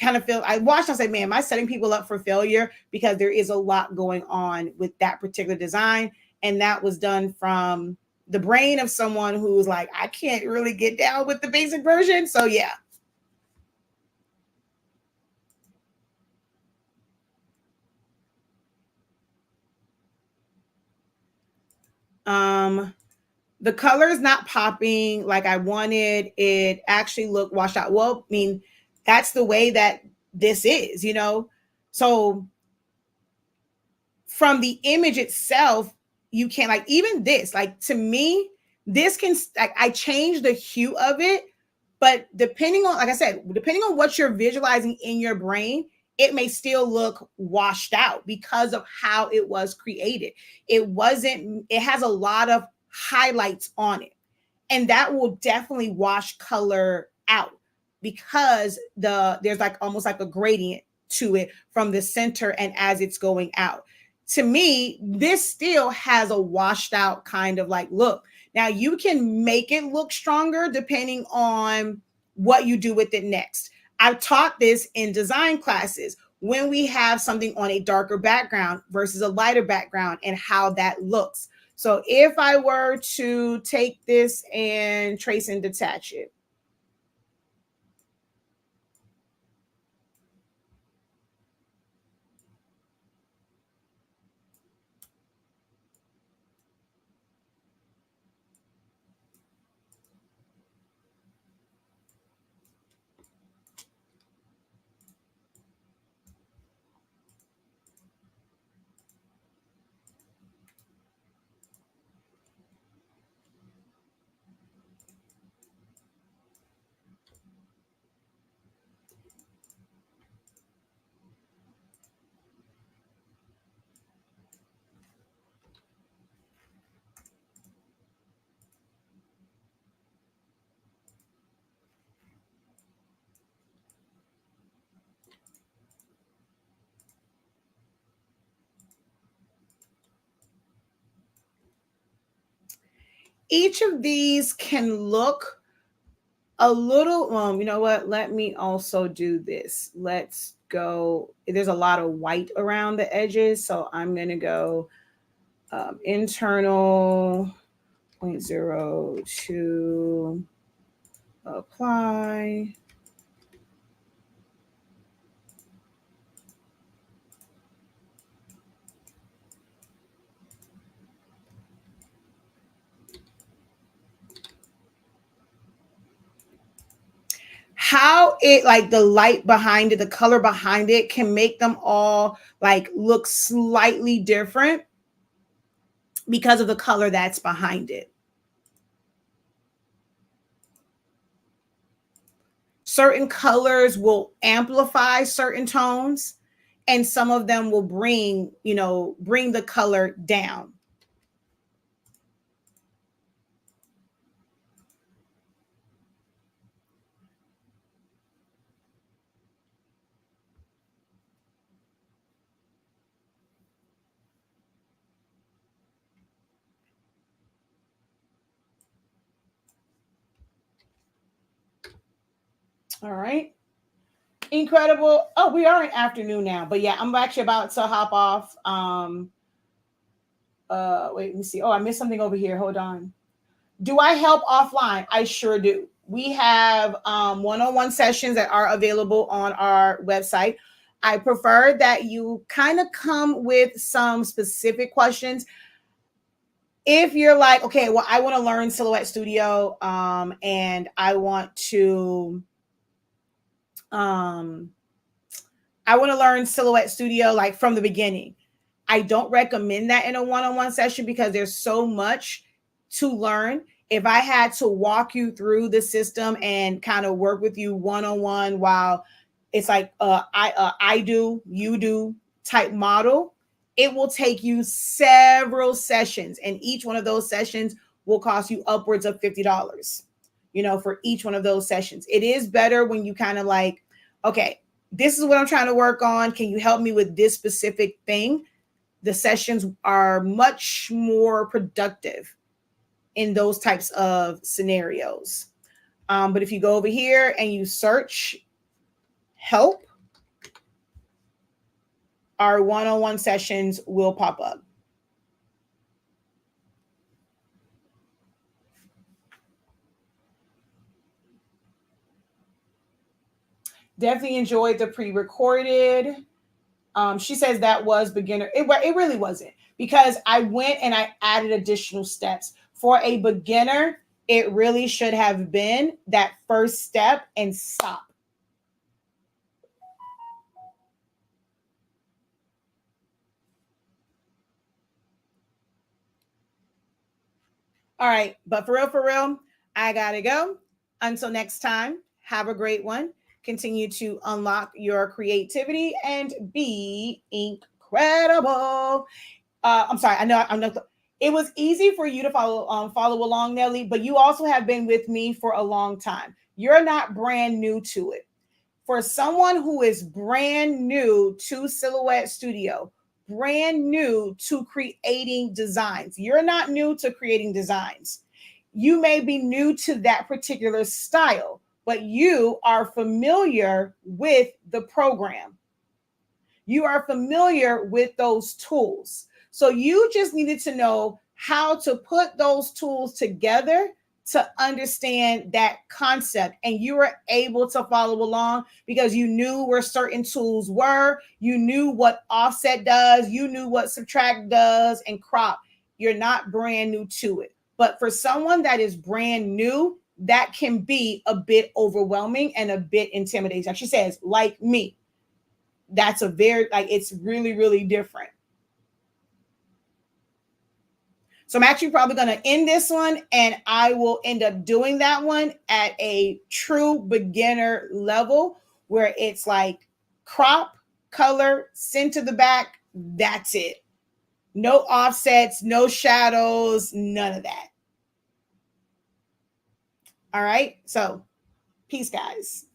Kind of feel, I watched, I said, man, am I setting people up for failure? Because there is a lot going on with that particular design. And that was done from the brain of someone who's like, I can't really get down with the basic version. So yeah. The color is not popping like I wanted. It actually looked washed out. Well, I mean, that's the way that this is, So from the image itself, you can't, like, even this, like, to me, this can, like, I changed the hue of it, but depending on, like I said, depending on what you're visualizing in your brain, it may still look washed out because of how it was created. It has a lot of highlights on it, and that will definitely wash color out because there's like almost like a gradient to it from the center and as it's going out. To me, this still has a washed out kind of like look. Now you can make it look stronger depending on what you do with it next. I've taught this in design classes when we have something on a darker background versus a lighter background and how that looks. So if I were to take this and trace and detach it, each of these can look a little, you know what? Let me also do this. Let's go. There's a lot of white around the edges. So I'm going to go internal 0.02 apply. How it, like the light behind it, the color behind it can make them all like look slightly different because of the color that's behind it. Certain colors will amplify certain tones, and some of them will bring the color down. All right. Incredible. Oh, we are in afternoon now, but yeah, I'm actually about to hop off. Wait, let me see. Oh, I missed something over here. Hold on. Do I help offline? I sure do. We have one-on-one sessions that are available on our website. I prefer that you kind of come with some specific questions. If you're like, okay, well, I want to learn Silhouette Studio, and I want to learn Silhouette Studio like from the beginning. I don't recommend that in a one-on-one session because there's so much to learn. If I had to walk you through the system and kind of work with you one-on-one while it's like I do, you do type model, it will take you several sessions, and each one of those sessions will cost you upwards of $50, for each one of those sessions. It is better when you kind of like, okay, this is what I'm trying to work on. Can you help me with this specific thing? The sessions are much more productive in those types of scenarios. But if you go over here and you search help, our one-on-one sessions will pop up. Definitely enjoyed the pre-recorded. She says that was beginner. It really wasn't, because I went and I added additional steps. For a beginner, it really should have been that first step and stop. All right, but for real, I gotta go. Until next time, have a great one. Continue to unlock your creativity and be incredible. I'm sorry. I know I'm not. It was easy for you to follow along, Nelly, but you also have been with me for a long time. You're not brand new to it. For someone who is brand new to Silhouette Studio, brand new to creating designs, you're not new to creating designs. You may be new to that particular style, but you are familiar with the program. You are familiar with those tools. So you just needed to know how to put those tools together to understand that concept, and you were able to follow along because you knew where certain tools were, you knew what offset does, you knew what subtract does, and crop. You're not brand new to it. But for someone that is brand new, that can be a bit overwhelming and a bit intimidating. Like she says, like me, that's a very, like, it's really, really different. So I'm actually probably going to end this one, and I will end up doing that one at a true beginner level where it's like crop, color, center the back. That's it. No offsets, no shadows, none of that. All right. So peace, guys.